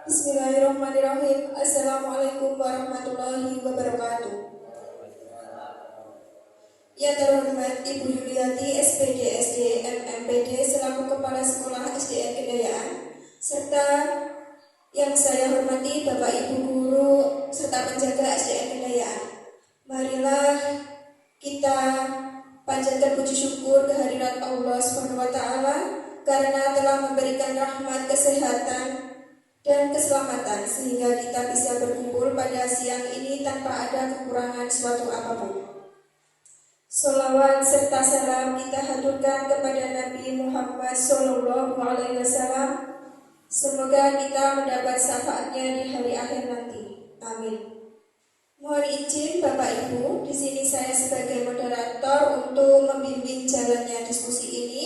Bismillahirrahmanirrahim. Assalamualaikum warahmatullahi wabarakatuh. Yang terhormat Ibu Yuliati SPD SD MMPD selaku Kepala Sekolah SDN Kendayaan, serta yang saya hormati Bapak Ibu Guru serta penjaga SDN Kendayaan. Marilah kita panjatkan puji syukur kehadirat Allah SWT karena telah memberikan rahmat kesehatan dan keselamatan sehingga kita bisa berkumpul pada siang ini tanpa ada kekurangan suatu apapun. Sholawat serta salam kita haturkan kepada Nabi Muhammad SAW. Semoga kita mendapat syafaatnya di hari akhir nanti. Amin. Mohon izin Bapak Ibu, di sini saya sebagai moderator untuk membimbing jalannya diskusi ini.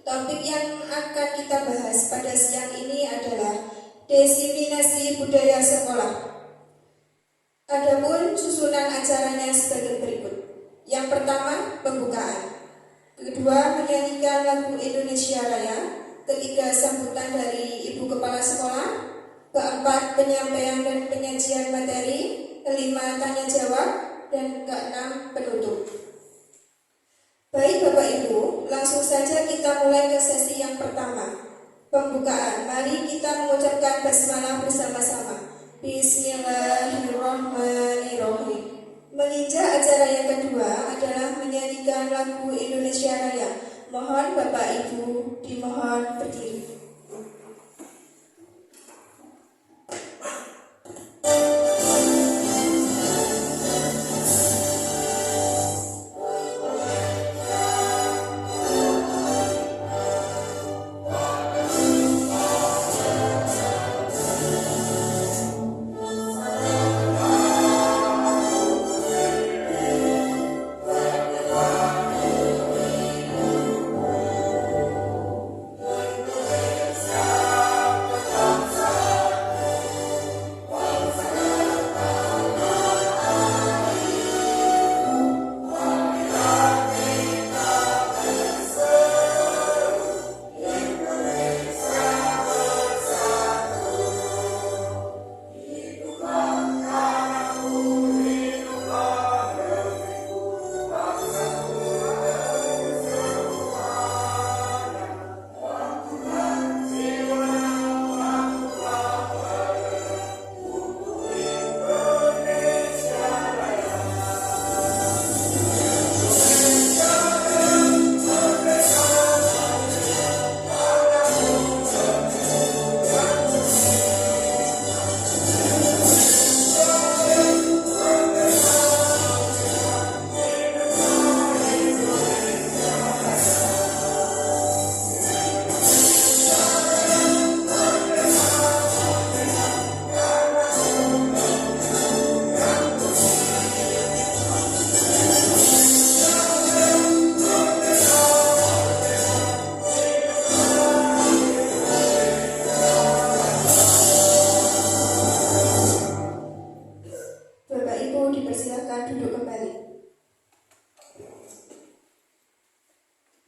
Topik yang akan kita bahas pada siang ini adalah disiminasi budaya sekolah. Adapun susunan acaranya sebagai berikut. Yang pertama, pembukaan. Kedua, menyanyikan lagu Indonesia Raya. Ketiga, sambutan dari Ibu Kepala Sekolah. Keempat, penyampaian dan penyajian materi. Kelima, tanya jawab. Dan keenam, penutup. Baik Bapak Ibu, langsung saja kita mulai ke sesi yang pertama, pembukaan. Mari kita mengucapkan basmalah bersama-sama. Bismillahirrahmanirrahim. Menginjak acara yang kedua adalah menyanyikan lagu Indonesia Raya. Mohon Bapak Ibu dimohon berdiri.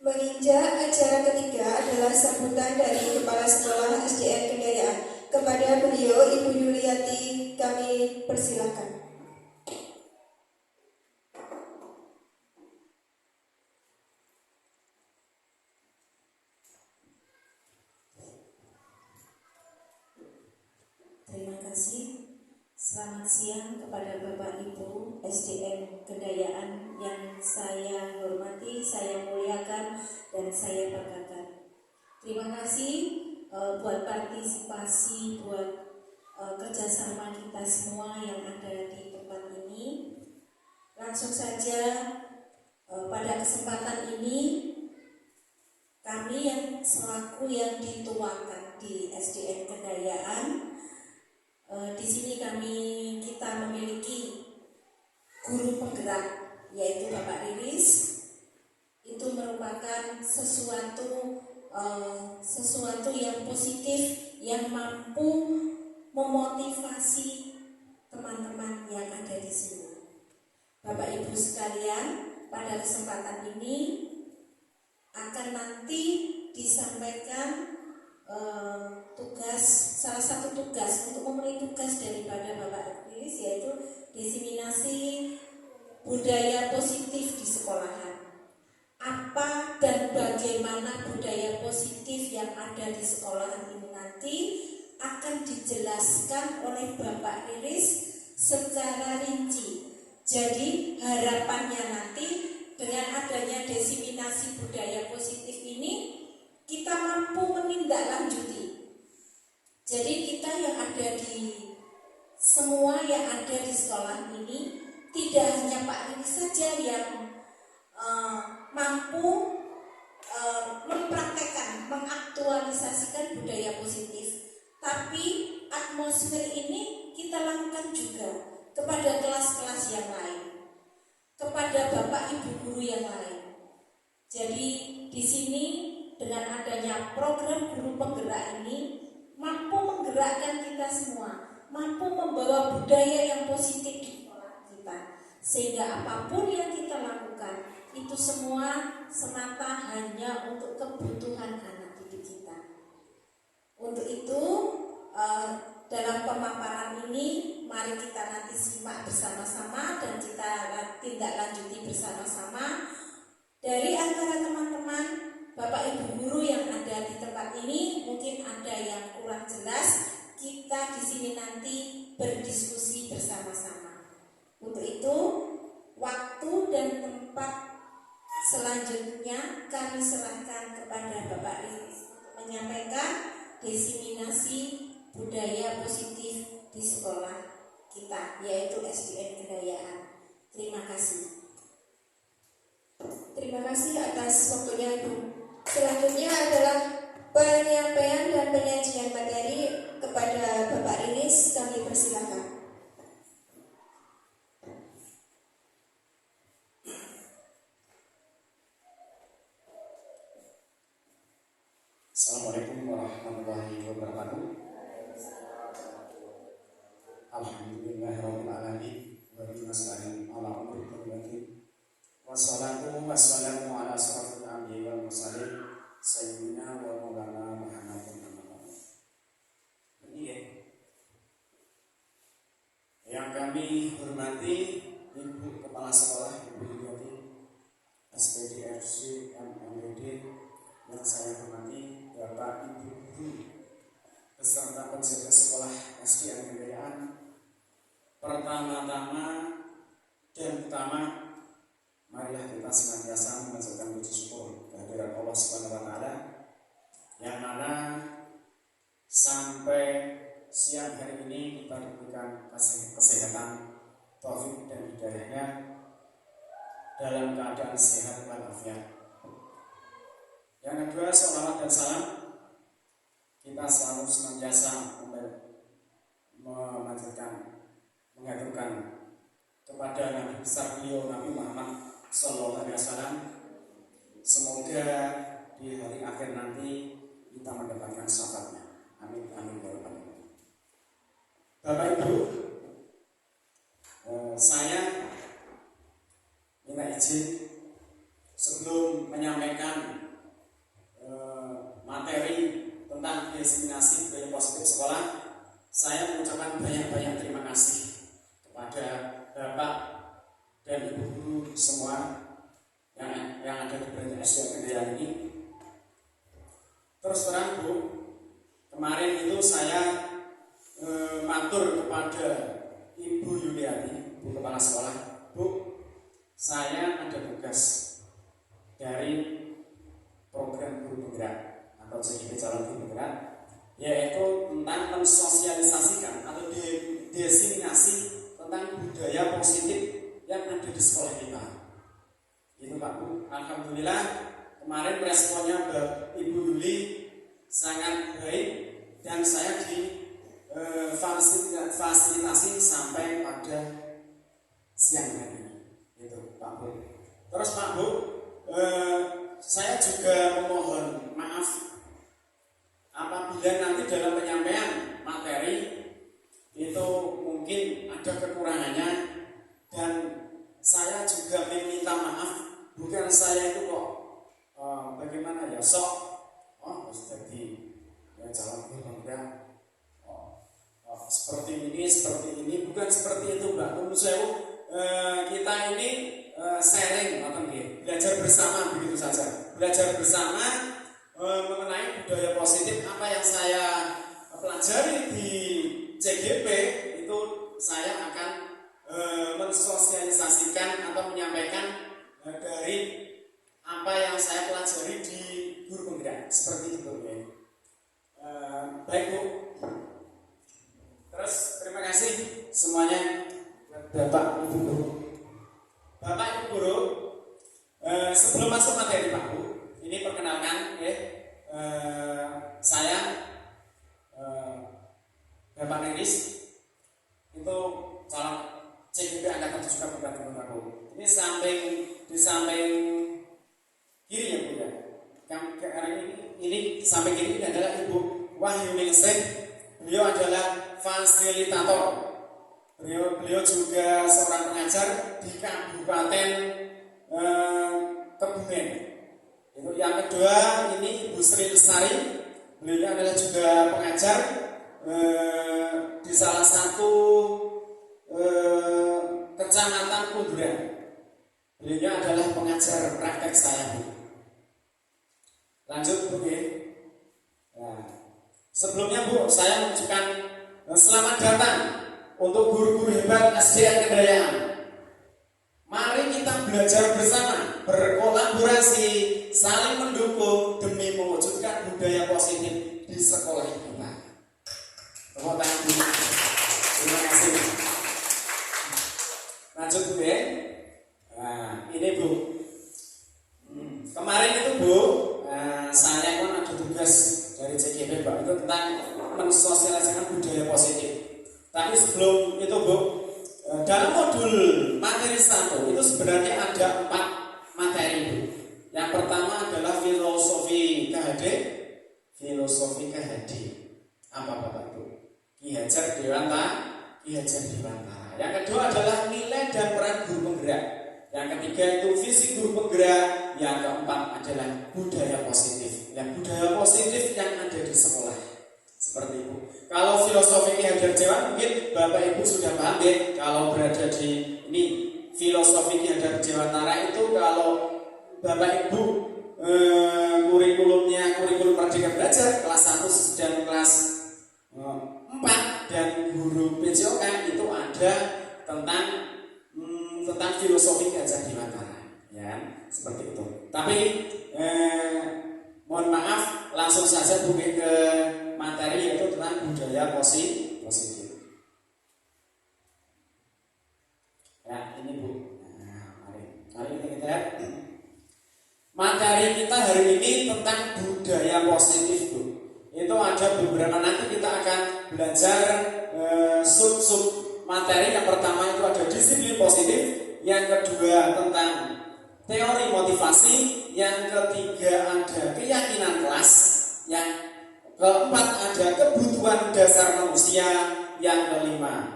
Menginjak acara ketiga adalah sambutan dari Kepala Sekolah SDN Kendayaan. Kepada beliau, Ibu Yuliati, kami persilakan. Terima kasih. Selamat siang kepada Bapak Ibu SDN Kendayaan yang saya hormati, saya muliakan, dan saya banggakan. Terima kasih buat partisipasi, buat kerjasama kita semua yang ada di tempat ini. Langsung saja pada kesempatan ini kami yang selaku yang dituakan di SDN Kedayaan, di sini kita memiliki guru penggerak yaitu Bapak Riris. Itu merupakan sesuatu yang positif yang mampu memotivasi teman-teman yang ada di sini. Bapak Ibu sekalian, pada kesempatan ini akan nanti disampaikan salah satu tugas untuk memenuhi tugas daripada Bapak Riris, yaitu diseminasi budaya positif di sekolahan. Apa dan bagaimana budaya positif yang ada di sekolahan ini nanti akan dijelaskan oleh Bapak Riris secara rinci. Jadi harapannya nanti dengan adanya diseminasi budaya positif ini kita mampu menindaklanjuti. Jadi kita yang ada semua yang ada di sekolah ini, tidak hanya Pak Riris saja yang mampu mempraktekkan, mengaktualisasikan budaya positif, tapi atmosfer ini kita lakukan juga kepada kelas-kelas yang lain, kepada Bapak Ibu guru yang lain. Jadi di sini dengan adanya program guru penggerak ini mampu menggerakkan kita semua, mampu membawa budaya yang positif di sekolah kita, sehingga apapun yang kita lakukan itu semua semata hanya untuk kebutuhan anak didik kita. Untuk itu dalam pemaparan ini mari kita nanti simak bersama-sama dan kita tindak lanjuti bersama-sama. Dari antara teman-teman Bapak Ibu guru yang ada di tempat ini, mungkin ada yang kurang jelas, kita di sini nanti berdiskusi bersama-sama. Untuk itu waktu dan tempat selanjutnya kami serahkan kepada Bapak Riris untuk menyampaikan diseminasi budaya positif di sekolah kita, yaitu SDN Kedayaan. Terima kasih. Terima kasih atas waktunya Ibu. Selanjutnya adalah penyampaian dan penyajian materi kepada Bapak Riris. Kami persilakan. Assalamualaikum warahmatullahi wabarakatuh. Alhamdulillahirabbil alamin wa bihi nasta'in ala umuri dunya. Wassalatu wassalamu ala asyrafil anbiya'i wal mursalin sayyidina wa maulana Muhammadin yang kami hormati Ibu Kepala Sekolah Ibu Yuliati SPDFC MMD, yang saya hormati Bapak Ibu Guru beserta penjaga sekolah SDN Kedayaan. Pertama-tama dan utama, marilah kita senantiasa mengucapkan puji syukur kehadirat Allah Subhanahu wa Ta'ala, yang mana sampai siang hari ini kita diberikan kesehatan, taufik dan hidayahnya dalam keadaan sehat walafiat. Yang kedua, sholawat dan salam kita selalu senantiasa mengaturkan kepada Nabi besar beliau Nabi Muhammad Sallallahu Alaihi Wasallam. Semoga di hari akhir nanti kita mendapatkan syafaatnya. Amin amin ya rabbal alamin. Bapak Ibu, saya minta izin sebelum menyampaikan materi tentang diseminasi budaya positif sekolah, saya mengucapkan banyak-banyak terima kasih kepada Bapak dan Ibu guru semua yang ada di Berita SDN Kedayaan ini. Terus terang Bu, kemarin itu saya matur kepada Ibu Yuliati, Bu Kepala Sekolah, Bu, saya ada tugas dari program guru penggerak atau CGP calon guru penggerak, yaitu tentang mensosialisasikan atau diseminasi tentang budaya positif yang ada di sekolah kita. Itu Pak Bu. Alhamdulillah kemarin responnya Ibu Yuli sangat baik dan saya fasilitasi sampai pada siang hari. Itu Pak Bu. Terus Pak Bu, saya juga memohon maaf apabila nanti dalam penyampaian materi itu mungkin ada kekurangannya, dan saya juga meminta maaf, bukan saya itu kok bagaimana ya harus jadi ya calon gubernur seperti ini, bukan seperti itu Mbak. Menurut saya kita ini sharing, belajar bersama, begitu saja. Belajar bersama mengenai budaya positif. Apa yang saya pelajari di CGP itu saya akan mensosialisasikan atau menyampaikan dari apa yang saya pelajari di guru penggerak, seperti itu ya. Baik Bu. Terus terima kasih semuanya Bapak Ibu Guru. Bapak Ibu Guru, sebelum masuk materi Pak Bu, ini perkenalkan saya Bapak Neris, itu calon CGP Angkatan 7 Kabupaten Bengkulu. Ini di samping kiri ya Bu ya. Ini samping kiri ini adalah Ibu Wahyu Ningsih. Beliau adalah fasilitator. Beliau juga seorang pengajar di Kabupaten Kebumen. Itu yang kedua ini Ibu Sri Lestari. Beliau adalah juga pengajar di salah satu kecamatan Kunduran. Beliau adalah pengajar praktek saya Bu. Lanjut Bu ya. Nah, sebelumnya Bu, saya mengucapkan selamat datang untuk guru-guru hebat SDN Kendayaan. Mari kita belajar bersama, berkolaborasi, saling mendukung demi mewujudkan budaya positif di sekolah kita. Tepuk tangan Bu. Terima kasih. Lanjut Bu ya. Nah, ini Bu. Kemarin itu Bu, saya kan ada tugas dari CGP Pak, itu tentang mensosialisasikan budaya positif. Tapi sebelum itu Bu, dalam modul materi 1 itu sebenarnya ada 4 materi Bu. Yang pertama adalah filosofi KHD. Filosofi KHD apa Bapak Bu? Ki Hajar Dewantara. Yang kedua adalah nilai dan peran guru penggerak. Yang ketiga itu visi guru penggerak. Yang keempat adalah budaya positif. Yang budaya positif yang ada di sekolah. Seperti itu. Kalau filosofi Ki Hajar Dewantara mungkin Bapak Ibu sudah paham ya. Kalau berada di ini filosofi Ki Hajar Dewantara itu kalau Bapak Ibu kurikulum Merdeka Belajar kelas 1 dan kelas 4 dan guru PJOK itu ada tentang filosofi Ki Hajar Dewantara ya, seperti itu. Tapi mohon maaf, langsung saja Bu ke materi yaitu tentang budaya positif. Ya, ini Bu. Nah, mari kita lihat. Materi kita hari ini tentang budaya positif Bu. Itu ada beberapa, nanti kita akan belajar sub materi. Yang pertama itu ada disiplin positif, yang kedua tentang teori motivasi, yang ketiga ada keyakinan kelas, yang keempat ada kebutuhan dasar manusia, yang kelima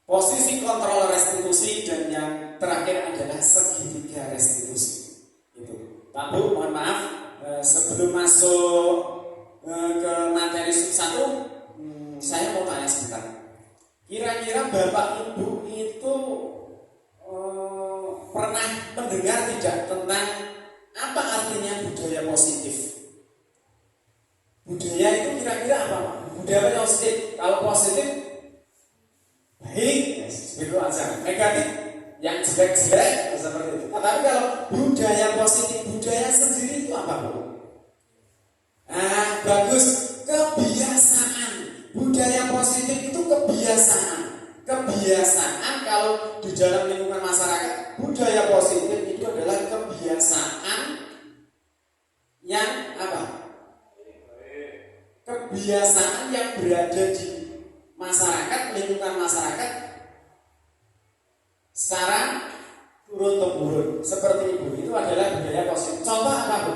posisi kontrol restitusi, dan yang terakhir adalah segitiga restitusi. Itu Pak Bu, mohon maaf sebelum masuk ke materi sub 1, saya mau tanya sebentar. Kira-kira Bapak Ibu itu pernah mendengar tidak tentang apa artinya budaya positif? Budaya itu kira-kira apa Pak? Budaya positif. Kalau positif baik, itu aja. Negatif yang jelek-jelek seperti itu. Tapi kalau budaya positif, budaya sendiri itu apa Bu? Nah, bagus. Kebiasaan. Budaya positif itu kebiasaan. kebiasaan kalau di dalam lingkungan masyarakat. Budaya positif itu adalah kebiasaan yang apa? Kebiasaan yang berada di masyarakat, lingkungan masyarakat secara turun-temurun seperti itu adalah budaya positif. Contoh apa, Bu?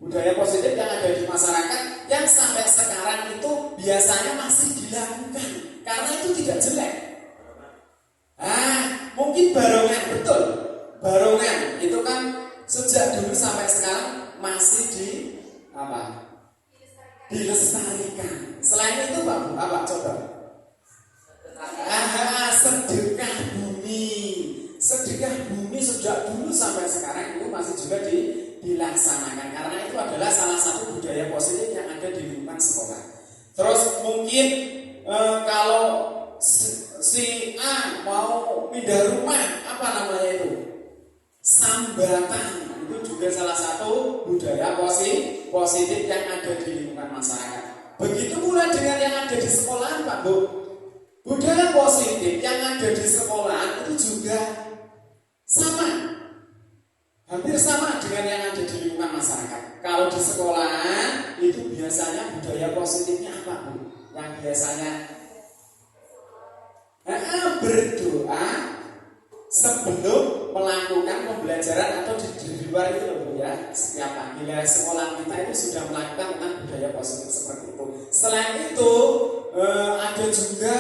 Budaya positif yang ada di masyarakat yang sampai sekarang itu biasanya masih dilakukan karena itu tidak jelek. Mungkin barongan, betul. Barongan itu kan sejak dulu sampai sekarang masih dilestarikan. Selain itu, Pak, apa coba? Sedekah bumi. Sedekah bumi sejak dulu sampai sekarang itu masih juga dilaksanakan karena itu adalah salah satu budaya positif yang ada di lingkungan sekolah. Terus mungkin kalau si A mau pindah rumah, apa namanya itu? Sambatan. Itu juga salah satu budaya positif yang ada di lingkungan masyarakat. Begitu pula dengan yang ada di sekolah, Pak, Bu. Budaya positif yang ada di sekolah itu juga sama, hampir sama dengan yang ada di lingkungan masyarakat. Kalau di sekolah itu biasanya budaya positifnya apa, Bu? Yang biasanya berdoa sebelum melakukan pembelajaran atau di luar itu loh, Bu, ya. Setiap pagi sekolah kita itu sudah melakukan tentang budaya positif seperti itu. Selain itu ada juga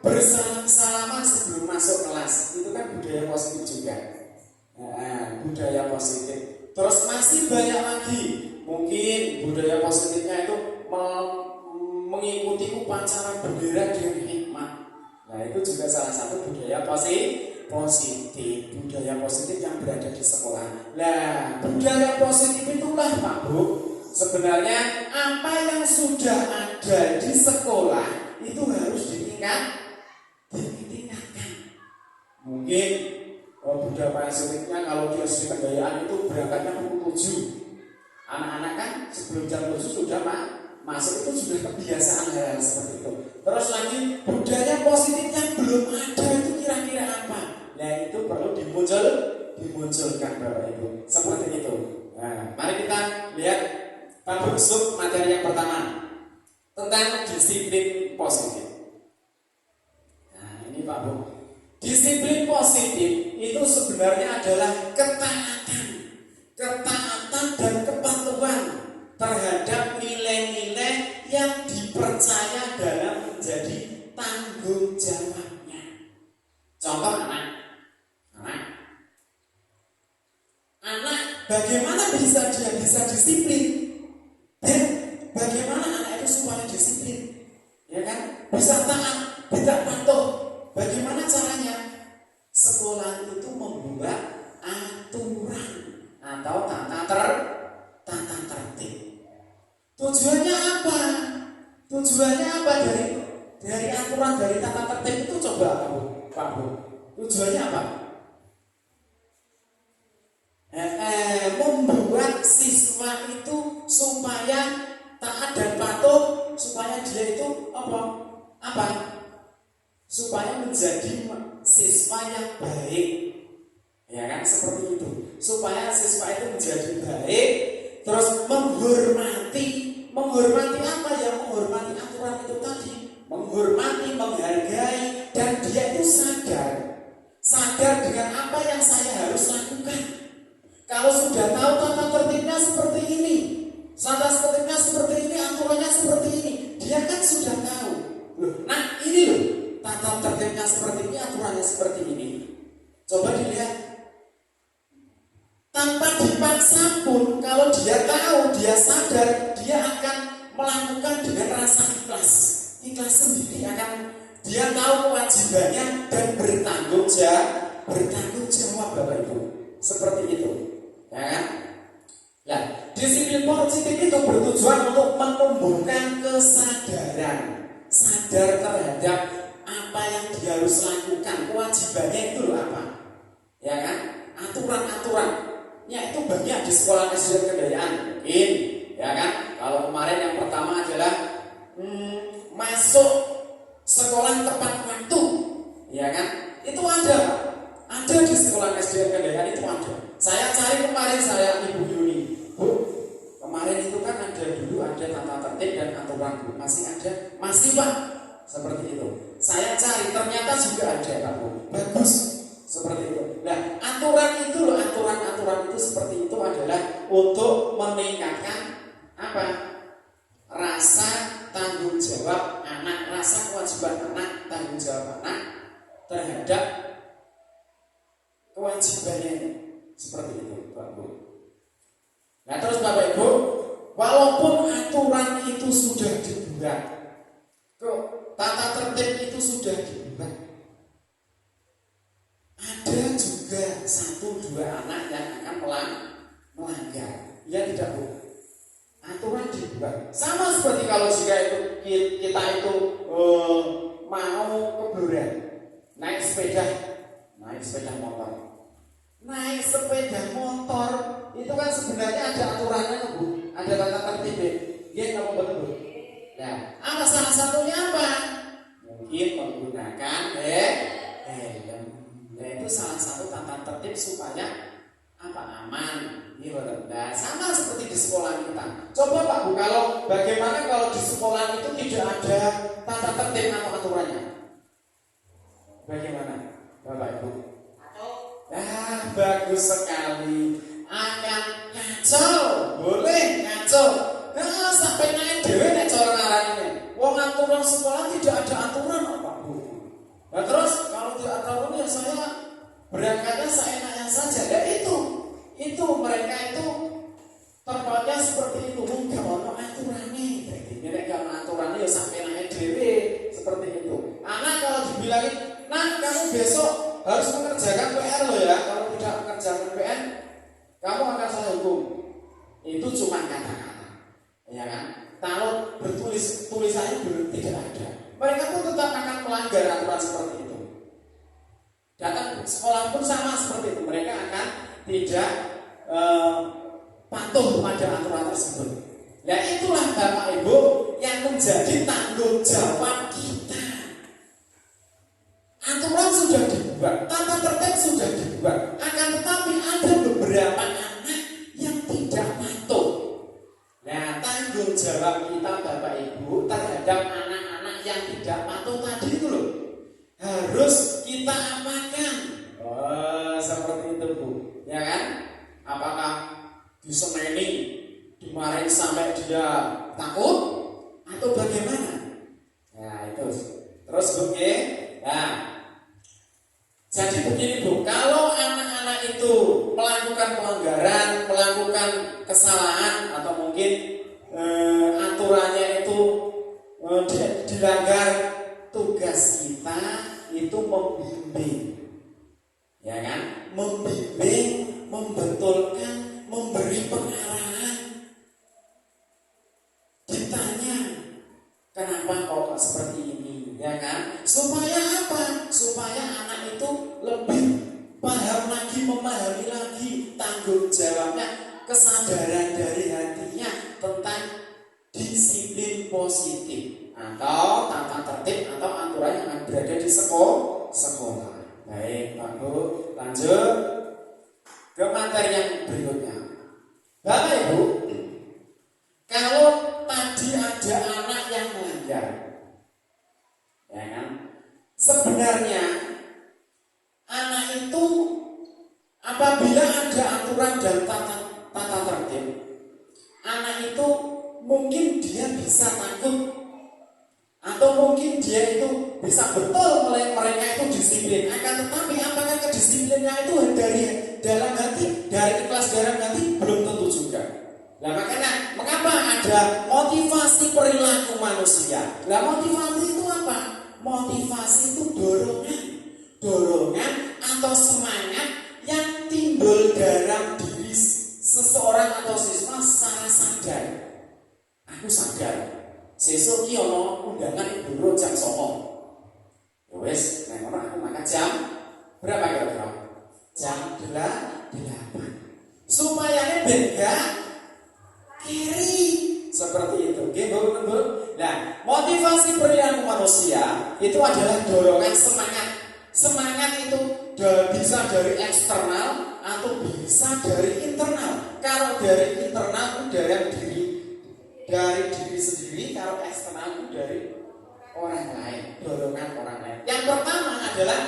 bersalam-salaman sebelum masuk kelas. Itu kan budaya positif juga. Budaya positif. Terus masih banyak lagi. Mungkin budaya positifnya itu mengikuti upacara bendera dengan hikmat. Nah, itu juga salah satu budaya positif. Budaya positif yang berada di sekolah. Nah, budaya positif itulah, Pak, Bu, sebenarnya apa yang sudah ada di sekolah itu harus ditingkatkan. Mungkin budaya positifnya kalau dia di Kendayaan itu berangkatnya pukul 7. Anak-anak kan sebelum jam 7 sudah masuk, itu sudah kebiasaan hal seperti itu. Terus lagi budaya positif yang belum ada itu kira-kira apa? Nah, itu perlu dimunculkan, Bapak Ibu. Seperti itu. Nah, mari kita lihat pada sub materi yang pertama tentang disiplin positif. Nah, ini Pak, Bu. Disiplin positif itu sebenarnya adalah ketaatan dan kepatuhan terhadap nilai-nilai yang dipercaya dalam menjadi tanggung jawabnya. Contoh anak bagaimana bisa disiplin? Bagaimana anak itu supaya disiplin? Ya kan? Bisa taat, tidak patuh. Bagaimana caranya? Sekolah itu membuat aturan atau tata tertib. Tujuannya apa? Tujuannya apa dari aturan, dari tata tertib itu? Coba Pak, Bu. Tujuannya apa? Membuat siswa itu supaya taat dan patuh, supaya dia itu apa? Supaya menjadi siswa yang baik, ya kan, seperti itu. Supaya siswa itu menjadi baik, terus menghormati apa ya? Menghormati aturan itu tadi, menghormati, menghargai, dan dia itu sadar dengan apa yang saya harus lakukan. Kalau sudah tahu tata tertibnya seperti ini, aturannya seperti ini, dia kan sudah tahu. Nah, ini loh, tata tertibnya seperti ini, aturannya seperti ini. Coba dilihat. Tanpa dipaksa pun, kalau dia tahu, dia sadar, dia akan melakukan dengan rasa ikhlas sendiri. Dia tahu kewajibannya dan bertanggung jawab, Bapak Ibu. Seperti itu, ya kan? Nah, disiplin positif itu bertujuan untuk menumbuhkan kesadaran, sadar terhadap apa yang dia harus lakukan, kewajibannya itu loh apa, ya kan? Aturan-aturan. Ya, itu bagian di sekolah SD Kendayaan mungkin, ya kan? Kalau kemarin yang pertama adalah masuk sekolah tepat waktu, ya kan? Itu ada, Pak. Ada di sekolah SDN Kendayan itu ada. Saya cari kemarin saya Ibu Yuni, Bu, kemarin itu kan ada dulu ada tata tertib dan aturan, Bu. Masih ada? Masih, Pak. Seperti itu. Saya cari ternyata juga ada, Pak, Bu. Bagus. Seperti itu. Nah, aturan itu loh, aturan itu seperti itu adalah untuk meningkatkan apa? Rasa tanggung jawab anak, rasa kewajiban anak, tanggung jawab anak terhadap kewajibannya. Seperti itu, Pak Bu. Nah, terus Bapak Ibu, walaupun aturan itu sudah dibuat, tata tertib itu sudah dibuat, ada juga 1-2 anak yang akan melanggar. Ya tidak, Bu. Aturan dibuat. Sama seperti kalau jika itu kita itu mau keburan, naik sepeda motor. Naik sepeda motor itu kan sebenarnya ada aturannya, Bu. Ada tata tertib. Dia nggak betul, Bu. Nah, apa salah satunya apa? Mungkin menggunakan helm. Nah, itu salah satu tata tertib supaya apa? Aman. Nah, sama seperti di sekolah kita. Coba Pak Bu, bagaimana kalau di sekolah itu tidak ada tata tertib atau aturannya? Bagaimana, Bapak Ibu? Nah, bagus sekali. Akan kacau, boleh kacau. Nah, sampai naik dewe nek cara ngarane. Wong aturan sekolah tidak ada aturan, Pak Bu. Nah, terus kalau tidak aturan ya saya berangkatnya seenaknya saja. Ya itu mereka itu tempatnya seperti itu. Enggak ono aturannya. Jadi nek gak ono aturannya ya sampai naik dewe seperti itu. Anak kalau dibilangin, "Nah, kamu besok harus mengerjakan PR loh ya. Kalau tidak mengerjakan PR, kamu akan saya hukum." Itu cuma kata-kata, ya kan? Kalau tulisannya tidak ada, mereka pun tetap akan melanggar aturan seperti itu. Datang sekolah pun sama seperti itu. Mereka akan tidak patuh pada aturan tersebut. Nah, itulah Bapak Ibu yang menjadi tanggung jawab kita. Aturan sudah dibuat, tata tertib sudah dibuat, akan tetapi ada beberapa anak yang tidak patuh. Nah, tanggung jawab kita Bapak Ibu terhadap anak-anak yang tidak patuh tadi itu loh, harus kita apakan. Seperti itu, Bu. Ya kan? Apakah disemeni, dimarahin sampai dia takut atau bagaimana? Nah, itu. Terus Bu, nah, jadi begini Bu, kalau anak-anak itu melakukan pelanggaran, melakukan kesalahan atau mungkin aturannya itu dilanggar, tugas kita itu membimbing, ya kan? Membimbing, membetulkan, memberi pengarahan. Ditanya, kenapa kok seperti ini? Ya kan? Supaya apa? Supaya anak itu lebih paham lagi, memahami lagi tanggung jawabnya, kesadaran dari hatinya tentang disiplin positif atau tata tertib atau aturan yang berada di sekolah. Baik, Pak Bu, lanjut ke materi yang berikutnya. Bapak Ibu, kalau tadi ada anak yang melanggar, ya kan? Sebenarnya anak itu apabila ada aturan dan tata tertib, anak itu mungkin dia bisa takut atau mungkin dia itu bisa betul mereka itu disiplin. Akan tetapi apakah kedisiplinnya itu dari dalam hati, dari ikhlas dalam hati, belum tentu juga. Nah, makanya mengapa ada motivasi perilaku manusia? Nah, motivasi itu apa? Motivasi itu dorongan atau semangat yang timbul dalam diri seseorang atau siswa secara sadar. Aku sadar, sesuk ki ono undangan Ibu Guru jam 9. Ya wis, nek ora aku makan jam berapa kira-kira? Jam 8. Supaya ben gak kiri seperti itu. Nggih, Bu. Nah, motivasi perilaku manusia itu adalah dorongan semangat Semangat itu bisa dari eksternal atau bisa dari internal. Kalau dari internal itu dari diri sendiri, kalau eksternal itu dari orang lain, dorongan orang lain. Yang pertama adalah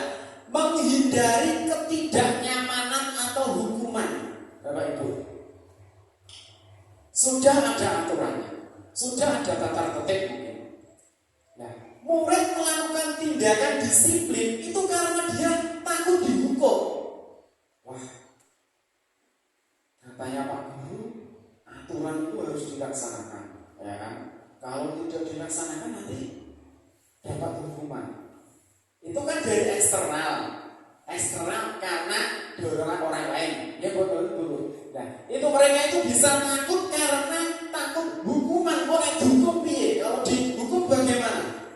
menghindari ketidaknyamanan atau hukuman. Bapak Ibu, sudah ada aturannya, sudah ada tata tertib mungkin. Nah, murid melakukan tindakan disiplin itu karena dia takut dihukum. Wah, katanya Pak Guru, aturan itu harus dilaksanakan, ya kan? Kalau tidak dilaksanakan nanti dapat hukuman. Itu kan dari eksternal karena dorongan orang lain. Ya betul. Nah, itu mereka itu bisa takut karena takut hukuman. Kok dihukum piye? Kalau dihukum bagaimana?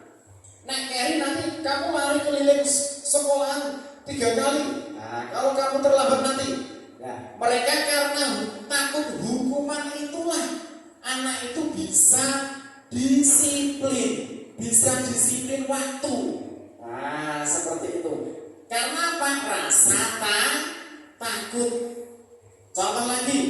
Nah, Keri nanti kamu lari keliling sekolahan 3 kali. Nah, kalau kamu terlambat nanti. Nah, mereka karena takut hukuman itulah anak itu bisa disiplin waktu. Nah, seperti itu. Karena apa? Rasa takut. Contoh lagi,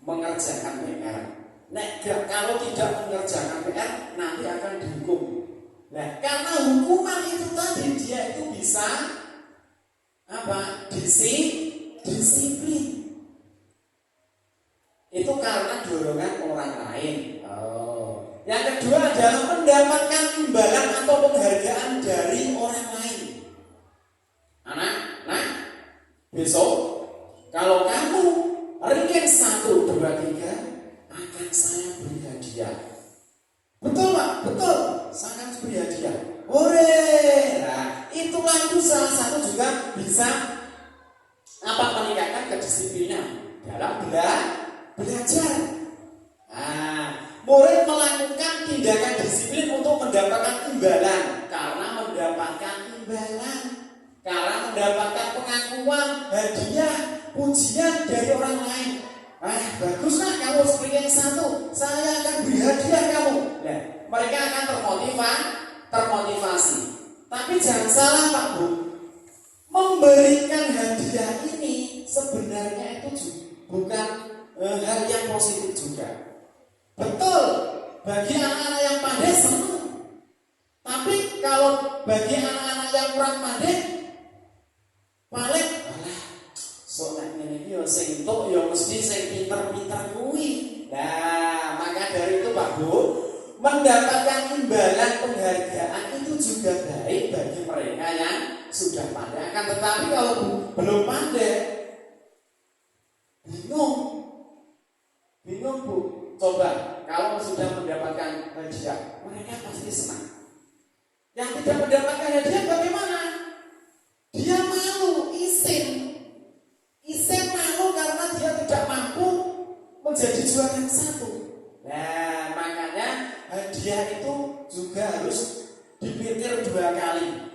mengerjakan PR. Nah, kalau tidak mengerjakan PR nanti akan dihukum. Nah, karena hukuman itu tadi dia itu bisa apa? Disiplin. Itu karena dorongan orang lain. Yang kedua adalah mendapatkan imbalan atau penghargaan dari orang lain. Anak, besok kalau kamu ranking 1, 2, 3 akan saya beri hadiah. Betul Pak? Betul. Saya akan beri hadiah. Hore! Nah, itulah itu salah satu juga bisa meningkatkan kedisiplinan dalam belajar. Nah, murid melakukan tindakan disiplin untuk mendapatkan imbalan, karena mendapatkan pengakuan, hadiah, pujian dari orang lain. Baguslah kamu ranking 1, saya akan beri hadiah kamu. Nah, mereka akan termotivasi. Tapi jangan salah Pak Bu, memberikan hadiah ini sebenarnya itu bukan hal yang positif juga. Betul, bagi anak-anak yang pandai senang. Tapi kalau bagi anak-anak yang kurang pandai, paling soalnya ini yo sing entuk yo mesti sing pinter-pinter kuwi. Nah, maka dari itu Pak Bu, mendapatkan imbalan penghargaan itu juga baik bagi mereka yang sudah pandai. Akan tetapi kalau belum pandai, bingung Bu. Coba kalau sudah mendapatkan hadiah, mereka pasti senang. Yang tidak mendapatkan hadiah bagaimana? Dia malu, isin malu karena dia tidak mampu menjadi juara yang 1. Nah, makanya hadiah itu juga harus dipikir 2 kali.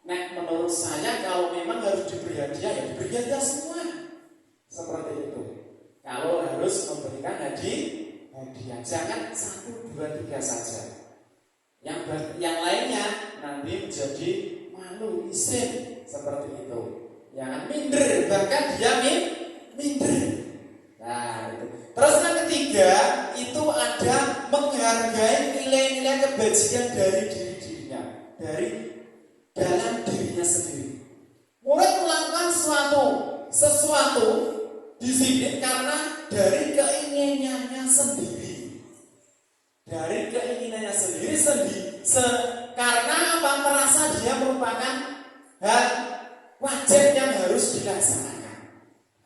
Nah, menurut saya kalau memang harus diberi hadiah, ya diberi hadiah semua. Seperti itu. Kalau harus memberikan hadiah, jangan 1, 2, 3 saja. Yang lainnya nanti menjadi malu, isin, seperti itu. Jangan minder, bahkan dia minder. Nah, itu. Terus yang ketiga itu ada menghargai nilai-nilai kebajikan dari dirinya, dari dalam dirinya sendiri. Murid melakukan sesuatu disiplin karena dari keinginannya sendiri. Karena apa? Merasa dia merupakan hal wajib yang harus dilaksanakan.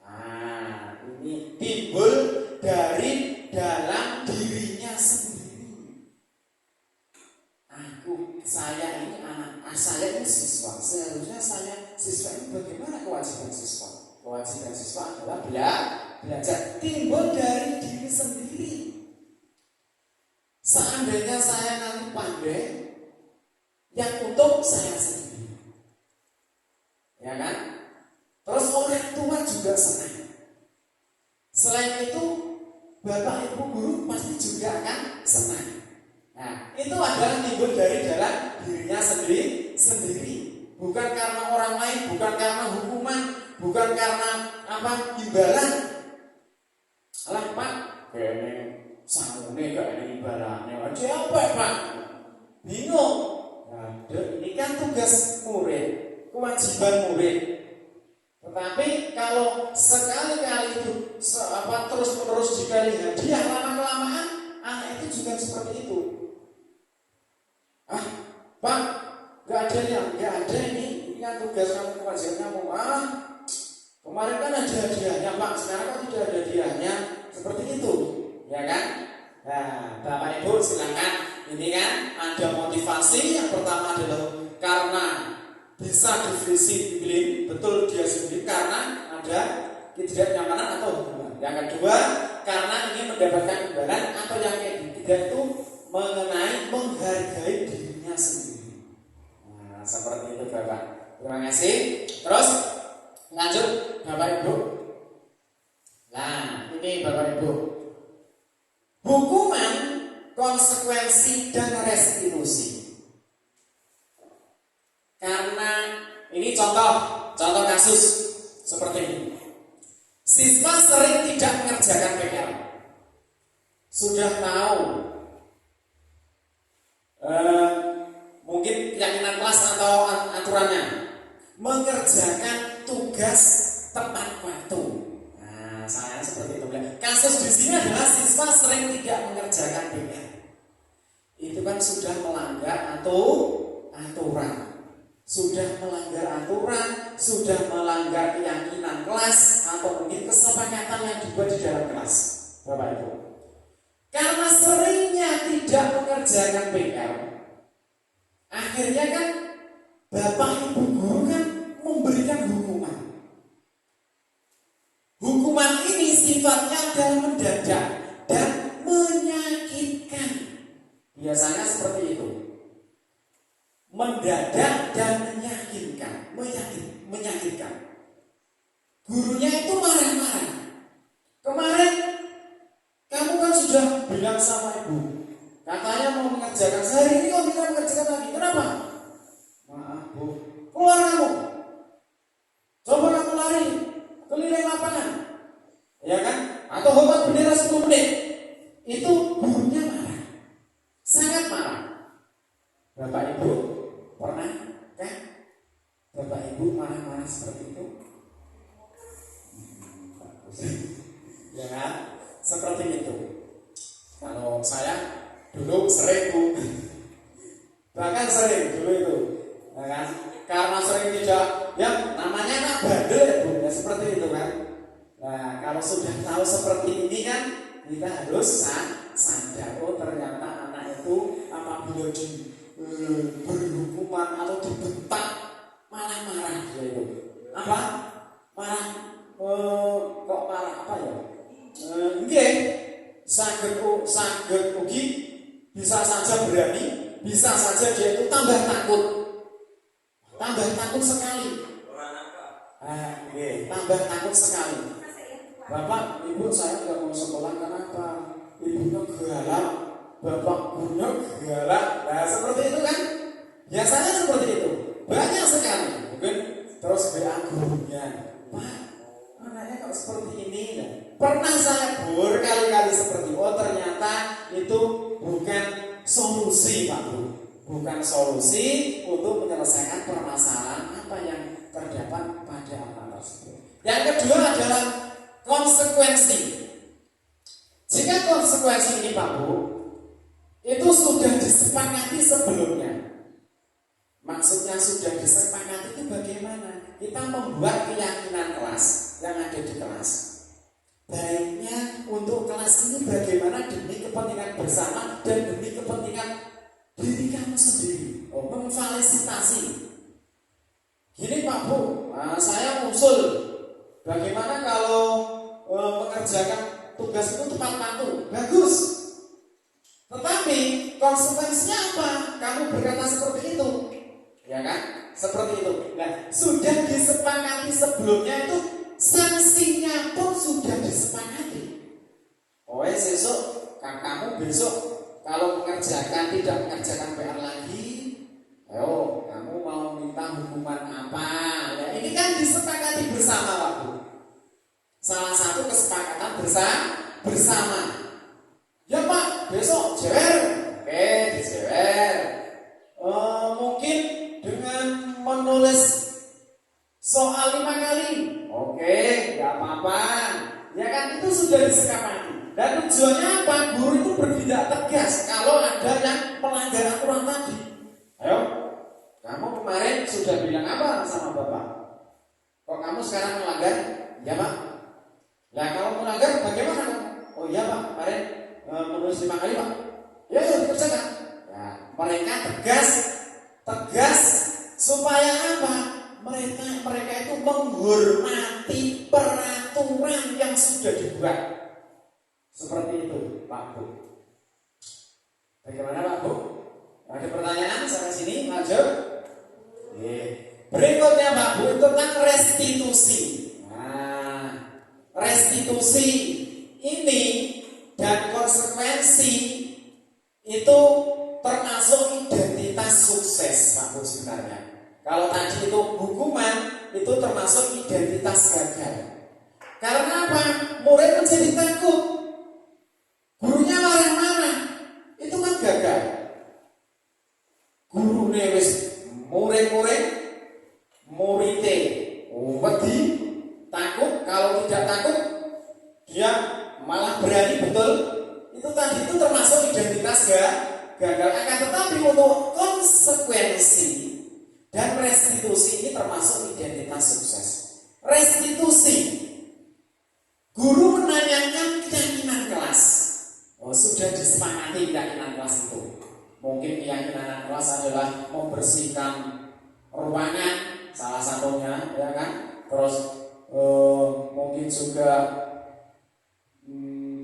Nah, ini timbul dari dalam dirinya sendiri. Saya ini saya ini siswa. Seharusnya saya siswa ini bagaimana kewajiban siswa? Kewajiban siswa adalah belajar, timbul dari diri sendiri. Seandainya saya nanti pandai, yang untuk saya sendiri, ya kan? Terus orang tua juga senang. Selain itu, bapak ibu guru pasti juga akan senang. Nah, itu adalah timbul dari dalam dirinya sendiri. bukan karena orang lain, bukan karena hukuman, bukan karena imbalan. Alah Pak, kayaknya sangune gak ada imbalannya aja apa Pak? Bingung. Nah, ini kan tugas murid, kewajiban murid. Tetapi kalau sekali-kali itu terus-menerus dikali hadiah, lama-kelamaan anak itu juga seperti itu. Pak, gak ada ini kan tugas kamu, kewajiban kamu. Kemarin kan ada hadiahnya Pak, sekarang kan tidak ada hadiahnya, seperti itu, ya kan? Nah, Bapak Ibu silakan. Ini kan ada motivasi. Yang pertama adalah karena bisa disiplin, betul dia sendiri karena ada ketidaknyamanan atau hubungan. Yang kedua, karena ingin mendapatkan imbalan, atau yang ketiga itu mengenai menghargai dirinya sendiri. Nah, seperti itu Bapak. Terima kasih. Terus lanjut Bapak Ibu. Nah, ini Bapak Ibu. Hukuman, konsekuensi dan restitusi. Karena ini contoh kasus seperti ini. Siswa sering tidak mengerjakan PR. Sudah tahu mungkin keyakinan kelas atau aturannya, mengerjakan tugas tepat waktu. Nah, saya seperti itu. Kasus di sini adalah siswa sering tidak mengerjakan PR. Itu kan sudah melanggar aturan. Sudah melanggar aturan, sudah melanggar keyakinan kelas atau mungkin kesepakatan yang dibuat di dalam kelas, Bapak Ibu. Karena seringnya tidak mengerjakan PR, akhirnya kan Bapak Ibu guru kan memberikan hukuman. Hukuman ini sifatnya adalah mendadak dan menyakitkan. Biasanya seperti itu. Mendadak dan menyakitkan. Gurunya itu marah-marah. Kemarin kamu kan sudah bilang sama ibu, katanya mau mengerjakan, sehari ini kau tidak mengerjakan lagi. Kenapa? Maaf Bu, keluar kamu. Coba kamu lari keliling lapangan, ya kan? Atau hormat bendera 10 menit. Itu gurunya marah, sangat marah. Bapak Ibu pernah kan Bapak Ibu marah-marah seperti itu? Ya kan? Seperti itu. Kalau saya dulu sering Bu, bahkan sering dulu itu, ya kan? Karena sering tidak, ya namanya kan bandel Bu, ya seperti itu kan. Nah, kalau sudah tahu seperti ini kan, kita harus sadar, oh ternyata anak itu apabila beri hukuman atau dibentak malah marah dia itu. Apa? Marah kok marah apa ya? Nggih, saged ugi bisa saja berani, bisa saja dia itu tambah takut sekali. Nggih, tambah takut sekali. Bapak, Ibu saya nggak mau sekolah kenapa? Ibunya galak, bapak gurunya galak. Nah seperti itu kan? Biasanya seperti itu. Banyak sekali. Mungkin terus WA gurunya, Pak, anaknya kok seperti ini. Nah, pernah saya berkali-kali seperti itu. Oh ternyata itu bukan solusi Pak Bu. Bukan solusi untuk menyelesaikan permasalahan apa yang terdapat pada anak tersebut. Yang kedua adalah konsekuensi. Jika konsekuensi ini Pak Bu itu sudah disepakati sebelumnya, maksudnya sudah disepakati itu bagaimana? Kita membuat keyakinan kelas yang ada di kelas. Baiknya untuk kelas ini bagaimana demi kepentingan bersama dan demi kepentingan diri kamu sendiri. Memfasilitasi. Gini Pak Bu, saya usul bagaimana kalau mengerjakan tugas itu tepat waktu. Bagus. Tetapi konsekuensinya apa? Kamu berkata seperti itu, ya kan? Seperti itu. Nah, sudah disepakati sebelumnya itu, sanksinya pun sudah disepakati. Oh, besok kamu besok kalau tidak mengerjakan PR lagi, ayo kamu mau meminta hukuman apa. Ya, ini kan disepakati bersama Pak Bu. Salah satu kesepakatan bersama. Ya Pak, besok jewer. Oke, dijewer. Mungkin dengan menulis soal 5 kali. Oke, nggak apa-apa. Ya kan itu sudah disepakati. Dan tujuannya apa? Guru itu bertindak tegas kalau ada yang melanggar aturan tadi. Ayo, kamu kemarin sudah bilang apa sama Bapak? Kok kamu sekarang melanggar? Ya Pak. Lah kamu melanggar bagaimana? Oh iya Pak, kemarin menulis 5 kali Pak. Ya sudah dikerjakan. Ya, mereka tegas supaya apa? Mereka itu menghormati peraturan yang sudah dibuat. Seperti itu, Pak Bu. Bagaimana Pak Bu? Ada pertanyaan sampai sini? Maju. Berikutnya Pak Bu tentang restitusi. Nah, restitusi ini dan konsekuensi itu termasuk identitas sukses Pak Bu sebenarnya. Kalau tadi itu hukuman, itu termasuk identitas gagal. Karena apa? Murid menjadi takut. Gurunya marah-marah. Itu kan gagal. Guru wis muridnya wedi, takut. Kalau tidak takut, dia malah berani betul. Itu tadi itu termasuk identitas gagal. Akan tetapi untuk konsekuensi dan restitusi ini termasuk identitas sukses. Restitusi, guru menanyakan keyakinan kelas. Oh, sudah disepakati keyakinan kelas itu. Mungkin keyakinan kelas adalah membersihkan ruangan, salah satunya, ya kan? Terus mungkin juga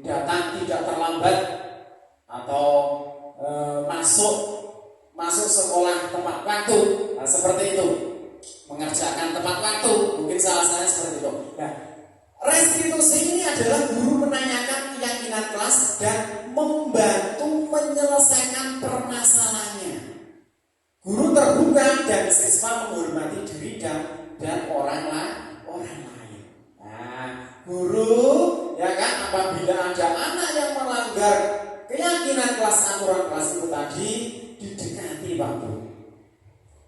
datang tidak terlambat atau masuk sekolah tepat waktu. Nah, seperti itu, mengerjakan tepat waktu, mungkin salah saya seperti itu. Nah, restitusi ini adalah guru menanyakan keyakinan kelas dan membantu menyelesaikan permasalahannya. Guru terbuka dan siswa menghormati diri dan orang lain. Nah, guru ya kan apabila ada anak yang melanggar keyakinan kelas, aturan kelas itu tadi, didekati Pak Bu.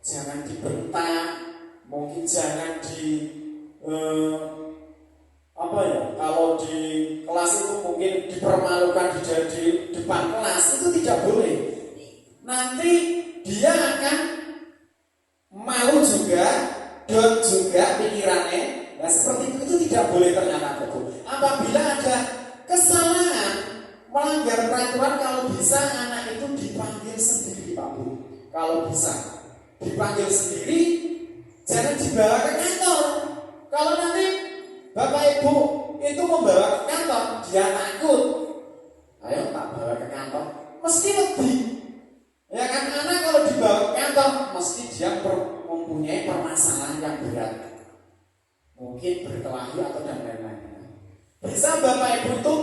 Jangan dibentak, mungkin jangan kalau di kelas itu mungkin dipermalukan di depan kelas, itu tidak boleh. Nanti dia akan malu juga, down juga pikirannya. Nah seperti itu tidak boleh ternyata betul. Apabila ada kesalahan melanggar peraturan, kalau bisa anak itu dipanggil sendiri Pak Bu. Kalau bisa dipanggil sendiri, jangan dibawa ke kantor. Kalau nanti Bapak Ibu itu membawa ke kantor, dia takut. Ayo tak bawa ke kantor, mesti lebih. Ya kan, anak kalau dibawa ke kantor, mesti dia mempunyai permasalahan yang berat. Mungkin berkelahi atau dan lain-lain. Bisa Bapak Ibu itu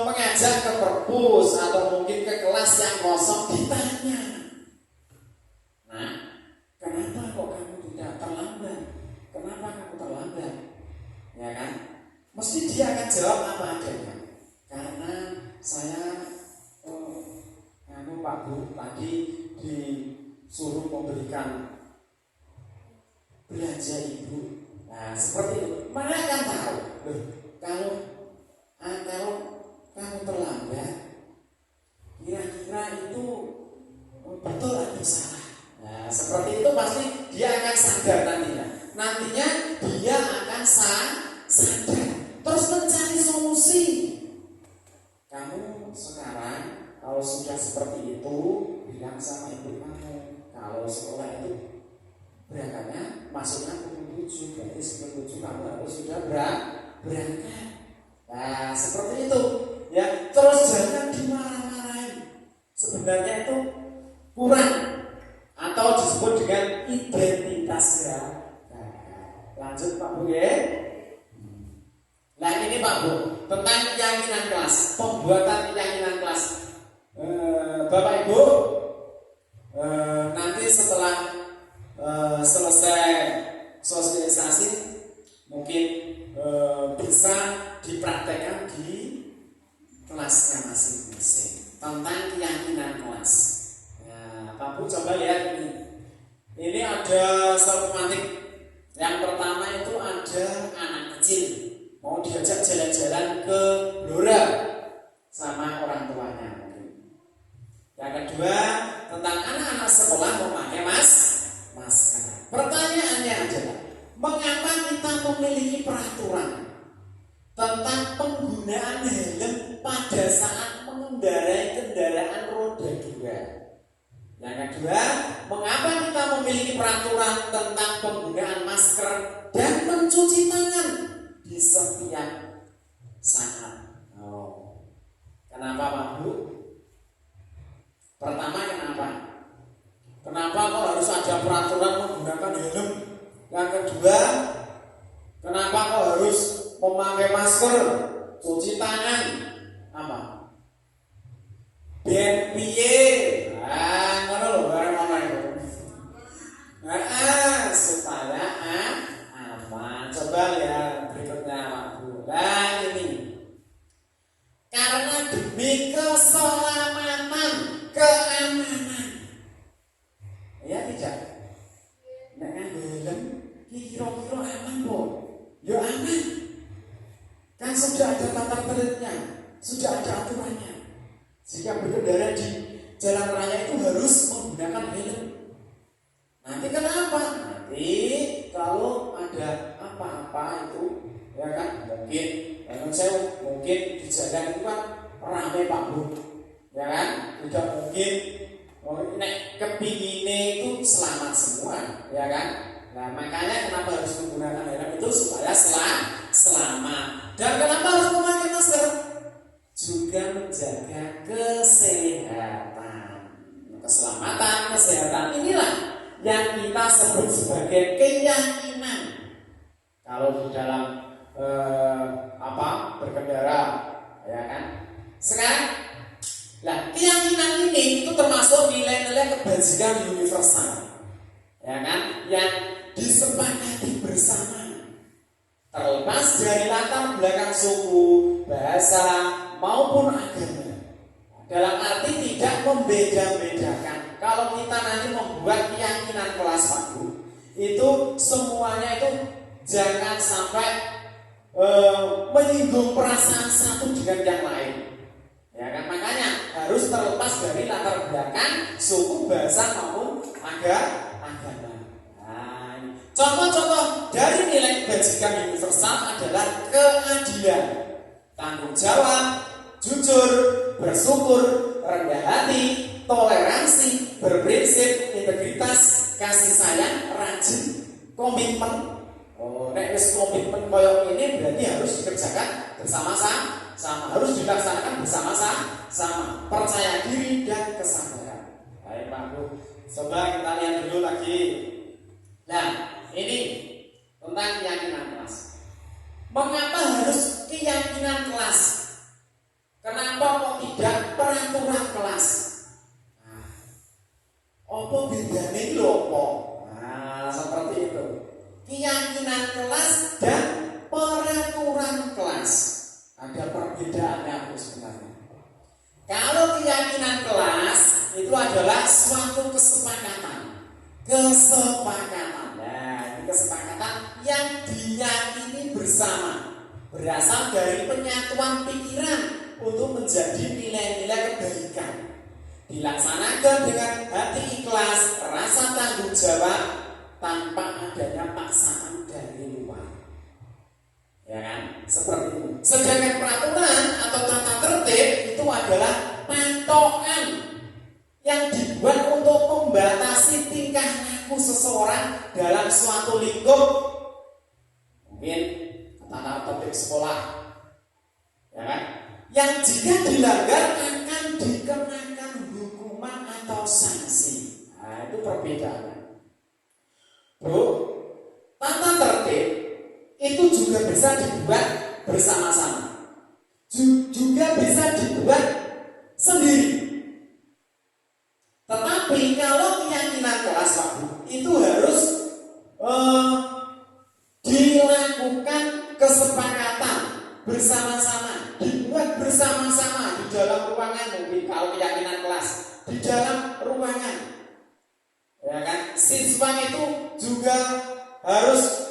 mengajak ke perpus atau mungkin ke kelas yang kosong, ditanya. Nah, kenapa kok kamu tidak terlambat? Kenapa kamu terlambat? Ya kan? Mesti dia akan jawab apa adanya. Karena saya Pak Bu tadi disuruh memberikan belanja ibu. Nah seperti itu. Mana kan tahu? Kalau kamu terlambat, kira-kira itu betul atau salah? Nah seperti itu pasti dia akan sadar nantinya. Nantinya dia akan sadar. Terus mencari solusi. Kamu sekarang kalau sudah seperti itu, bilang sama ibu kamu. Kalau sekolah itu berangkatnya masuknya pukul 7, berarti sebelum 7 kamu harus sudah berangkat. Nah seperti itu ya. Terus jangan dimarah-marahin. Sebenarnya itu kurang atau disebut dengan identitas ya. Nah, lanjut Pak Bu ya. Nah ini Pak Bu tentang keyakinan kelas, pembuatan keyakinan kelas. Bapak Ibu nanti setelah bicarakan di kelasnya masing-masing tentang keyakinan kelas. Nah, Pak Bu coba lihat ini. Ini ada self-matik. Yang pertama itu ada anak kecil mau diajak jalan-jalan ke Blora sama orang tuanya. Yang kedua tentang anak-anak sekolah memakai masker. Pertanyaannya adalah mengapa kita memiliki peraturan tentang penggunaan helm pada saat mengendarai kendaraan roda 2? Yang kedua, mengapa kita memiliki peraturan tentang penggunaan masker dan mencuci tangan di setiap saat? Kenapa Pak Bu? Pertama kenapa? Kenapa kok harus ada peraturan menggunakan helm? Yang kedua, kenapa kok harus memakai masker, cuci tangan? Apa? Ben piye? Ngono lho bareng ngono itu. Supaya aman. Coba lihat berikutnya Pak Bu. Nah ini. Karena demi keselamatan, keamanan. Ya tidak. Nek helm kira-kira aman kok. Ya aman. Kan sudah ada tata tertibnya, sudah ada aturannya. Jika berkendara di jalan raya itu harus menggunakan helm. Nanti kenapa? Nanti kalau ada apa-apa itu, ya kan mungkin di jalan itu kan ramai Pak Bu, ya kan? Tidak mungkin kepingine itu selamat semua, ya kan? Nah makanya kenapa harus menggunakan helm itu supaya selamat. Dan kenapa harus memakai masker? Juga menjaga kesehatan. Keselamatan, kesehatan inilah yang kita sebut sebagai keyakinan. Kalau di dalam berkendara, ya kan? Sekarang, keyakinan ini itu termasuk nilai-nilai kebajikan universal, ya kan? Yang disepakati bersama. Terlepas dari latar belakang suku, bahasa, maupun agama. Dalam arti tidak membeda-bedakan. Kalau kita nanti membuat keyakinan kelas Pak Bu, itu semuanya itu jangan sampai menyinggung perasaan satu dengan yang lain. Ya kan? Makanya harus terlepas dari latar belakang suku, bahasa, maupun agama. Contoh-contoh dari nilai kebajikan universal adalah keadilan, tanggung jawab, jujur, bersyukur, rendah hati, toleransi, berprinsip, integritas, kasih sayang, rajin, komitmen. Komitmen koyok ini berarti harus dikerjakan bersama-sama, harus dilaksanakan bersama-sama, percaya diri dan kesabaran. Baik Pak Bu, coba kita lihat dulu lagi. Nah, ini tentang keyakinan kelas. Mengapa harus keyakinan kelas? Kenapa kok tidak peraturan kelas? Apa bedanya itu apa? Seperti itu. Keyakinan kelas dan peraturan kelas. Ada perbedaannya sebenarnya. Kalau keyakinan kelas itu adalah suatu kesepakatan. Kesepakatan yang diyakini bersama, berasal dari penyatuan pikiran untuk menjadi nilai-nilai kebaikan, dilaksanakan dengan hati ikhlas, rasa tanggung jawab, tanpa adanya paksaan dari luar. Ya kan? Seperti itu. Sedangkan peraturan atau tata tertib itu adalah patokan yang dibuat untuk membatasi tingkah laku seseorang dalam suatu lingkup. Mungkin tata tertib sekolah, ya kan? Yang jika dilanggar akan dikenakan hukuman atau sanksi. Nah, itu perbedaannya. Bu, tata tertib itu juga bisa dibuat bersama-sama, juga bisa dibuat sendiri. Tetapi kalau keyakinan kelas Pak Bu, itu harus dilakukan kesepakatan bersama-sama kalau keyakinan kelas di dalam ruangan, ya kan? Siswa itu juga harus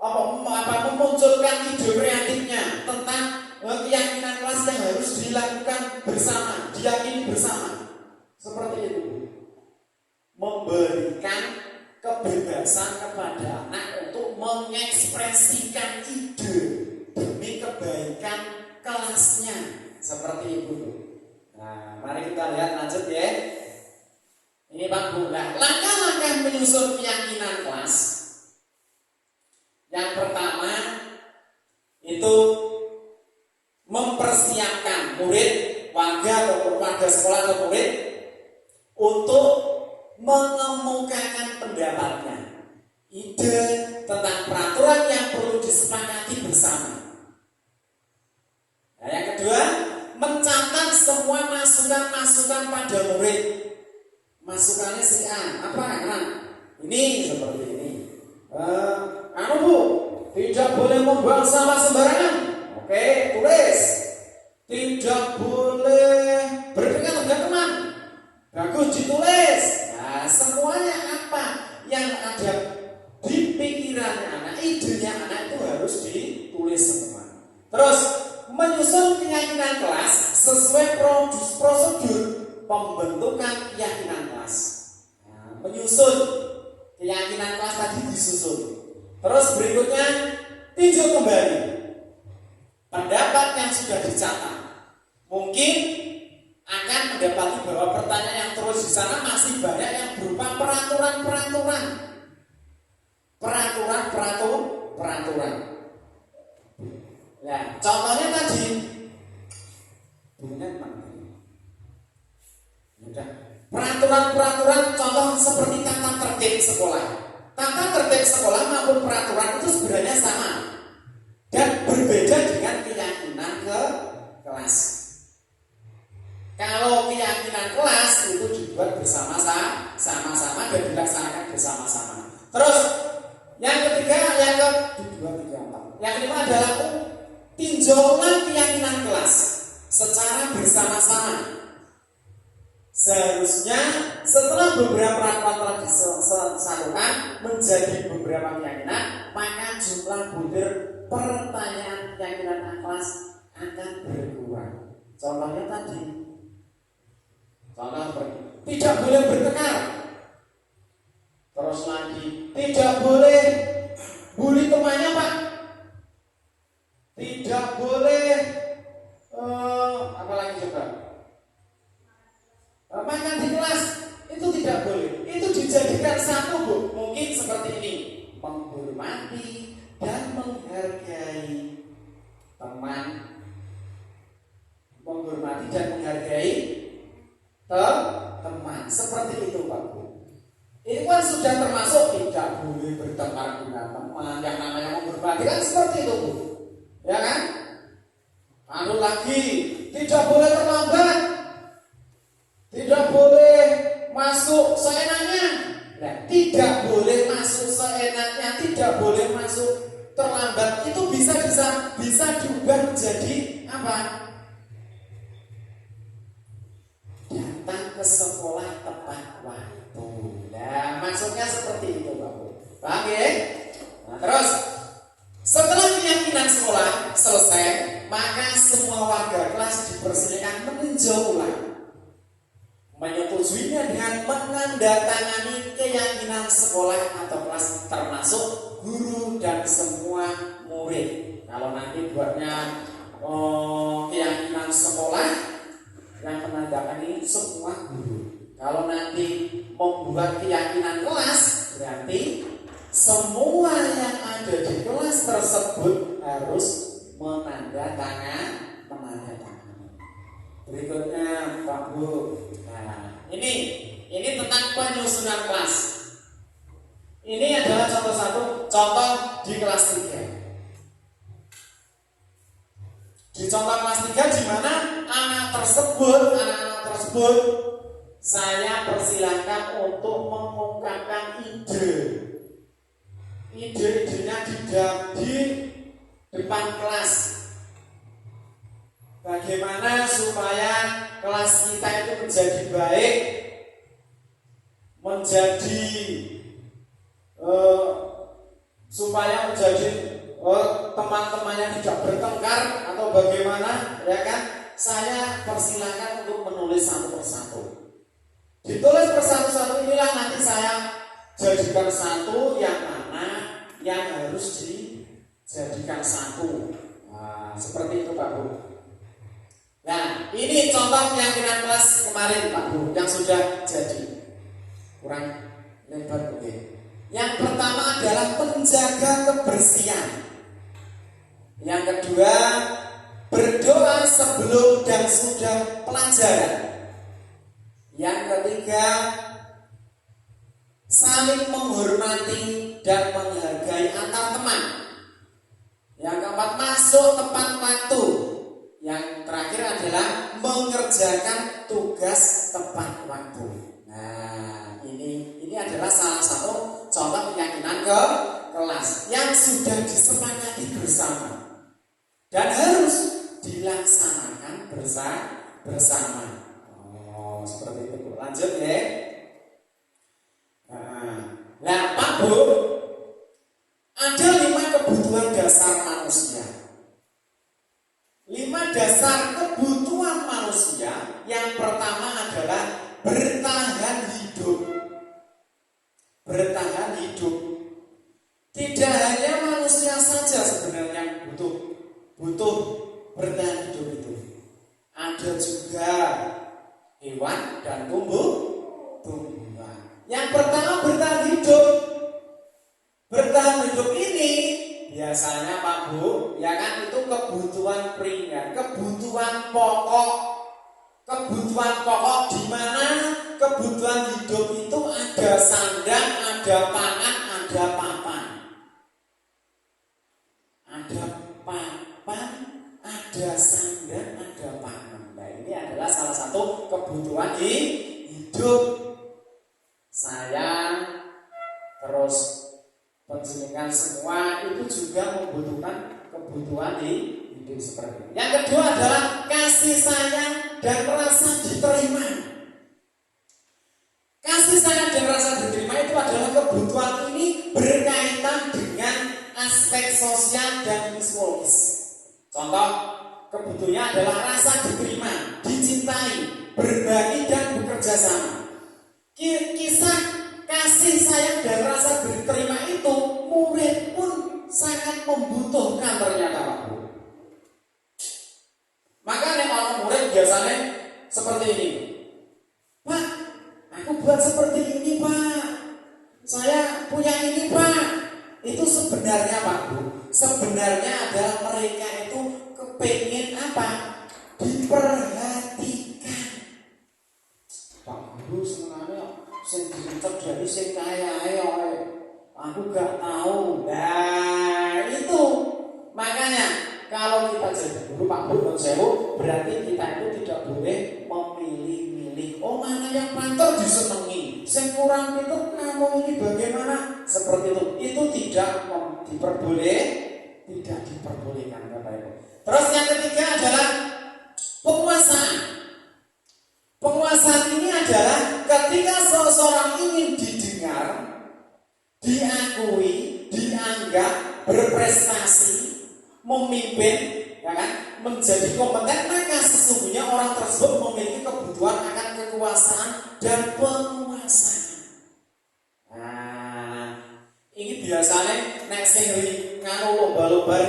memunculkan ide kreatifnya tentang keyakinan kelas yang harus dilakukan bersama, diyakini bersama. Seperti itu. Memberikan kebebasan kepada anak untuk mengekspresikan ide demi kebaikan kelasnya. Seperti itu. Nah, mari kita lihat lanjut ya. Ini Pak Bu. Nah, langkah-langkah menyusun keyakinan kelas. Yang pertama itu mempersiapkan murid, warga atau warga sekolah atau murid untuk mengemukakan pendapatnya, ide tentang peraturan yang perlu disepakati bersama. Nah, yang kedua, mencatat semua masukan-masukan pada murid. Masukannya si A, apa kan? Ini seperti ini. Bu, tidak boleh membuang sampah sembarangan. Oke, tulis. Tidak boleh berdengar dengan teman. Bagus, ditulis. Nah, semuanya apa yang ada di pikiran anak, idenya anak itu harus ditulis semua. Terus menyusun keyakinan kelas sesuai prosedur pembentukan keyakinan kelas. Nah, menyusun keyakinan kelas tadi disusun. Terus berikutnya tinjau kembali pendapat yang sudah dicatat. Mungkin akan mendapati bahwa pertanyaan yang terus di sana masih banyak yang berupa peraturan. Ya, contohnya tadi peraturan contoh seperti tata tertib sekolah. Tata tertib sekolah maupun peraturan itu sebenarnya sama dan berbeda dengan keyakinan ke kelas. Kalau keyakinan kelas itu dibuat bersama-sama dan dilaksanakan bersama-sama. Terus yang ketiga, yang kelima adalah tinjauan keyakinan kelas secara bersama-sama. Seharusnya setelah beberapa peraturan telah disatukan menjadi beberapa keyakinan, maka jumlah butir pertanyaan keyakinan kelas akan berkurang. Contohnya tadi, tidak boleh bertengkar. Terus lagi, tidak boleh bully temannya Pak. Tidak boleh apa lagi coba? Makan di kelas itu tidak boleh. Itu dijadikan satu Bu. Mungkin seperti ini, menghormati dan menghargai teman, menghormati dan menghargai teman. Seperti itu Pak Bu. Ini kan sudah termasuk tidak boleh bertengkar dengan teman. Yang namanya menghormati kan seperti itu Bu. Ya kan? Anu lagi, tidak boleh terlambat. Tidak boleh masuk seenaknya. Nah, tidak boleh masuk seenaknya, tidak boleh masuk terlambat. Itu bisa diubah menjadi apa? Datang ke sekolah tepat waktu. Nah, maksudnya seperti itu, Bapak. Paham ya? Nah, terus setelah keyakinan sekolah selesai, maka semua warga kelas dipersilakan meninjau ulang, menyetujuinya dengan menandatangani keyakinan sekolah atau kelas, termasuk guru dan semua murid. Kalau nanti buatnya keyakinan sekolah, yang menandatangani semua guru. Kalau nanti membuat keyakinan kelas, berarti semua yang ada di kelas tersebut harus menandatangani. Berikutnya Pak Bu. Nah, ini tentang penyusunan kelas. Ini adalah contoh di kelas 3. Di contoh kelas 3 di mana anak-anak tersebut saya persilahkan untuk mengungkapkan ide-idenya di depan kelas. bagaimana supaya kelas kita itu menjadi baik, menjadi supaya menjadi teman-temannya tidak bertengkar atau bagaimana, ya kan? Saya persilakan untuk menulis satu persatu. Ditulis persatu-satu, inilah nanti saya jadikan satu yang mana yang harus dijadikan satu. Nah, seperti itu Pak Bu. Nah, ini contoh keyakinan kelas kemarin Pak Bu yang sudah jadi. Kurang lebar oke. Yang pertama adalah menjaga kebersihan. Yang kedua, berdoa sebelum dan sudah pelajaran. Yang ketiga, saling menghormati dan menghargai antar teman. Yang keempat, masuk tepat waktu. Yang terakhir adalah mengerjakan tugas tepat waktu. Nah, ini adalah salah satu contoh keyakinan ke kelas yang sudah disepakati bersama dan harus dilaksanakan bersama. Oh, seperti itu. Lanjut ya. Nah, Pak Bu, ada 5 kebutuhan dasar manusia. 5 dasar kebutuhan manusia. Yang pertama adalah bertahan hidup. Bertahan hidup. Tidak hanya manusia saja sebenarnya yang butuh bertahan hidup itu. Ada juga hewan dan tumbuhan. Yang pertama bertahan hidup. Bertahan hidup ini biasanya Pak Bu, ya kan, itu kebutuhan primer, kebutuhan pokok. Kebutuhan pokok di mana kebutuhan hidup itu ada sandang, ada pangan, ada papan. Ada papan, ada sandang, ada pangan. Nah, ini adalah salah satu kebutuhan hidup. Saya terus penjenengan semua itu juga membutuhkan kebutuhan hidup seperti ini. Yang kedua adalah kasih sayang dan rasa diterima. Kasih sayang dan rasa diterima itu adalah kebutuhan ini berkaitan dengan aspek sosial dan psikologis. Contoh kebutuhannya adalah rasa diterima, dicintai, berbagi dan bekerja sama. Kisah kasih sayang dan rasa diterima itu murid pun sangat membutuhkan ternyata Pak Bu. Makanya kalau murid biasanya seperti ini, Pak, aku buat seperti ini Pak, saya punya ini Pak. Itu sebenarnya Pak Bu, sebenarnya adalah mereka itu kepingin apa? Diperhatikan. Pak Bu sebenarnya sing terjadi sing kaya ayo aku gak tahu. Nah itu makanya kalau kita jadi guru Pak Bu dan Sewu, berarti kita itu tidak boleh memilih-milih. Oh mana yang pantas disenangi, yang kurang itu kamu ini bagaimana? Seperti itu. Itu tidak diperbolehkan Bapak Ibu. Terus yang ketiga adalah penguasaan. Penguasaan ini adalah ketika seseorang ingin didengar, diakui, dianggap berprestasi, memimpin, ya kan, menjadi kompeten, maka sesungguhnya orang tersebut memiliki kebutuhan akan kekuasaan dan penguasaan. Nah, ini biasanya nek sing nganu lomba-lomba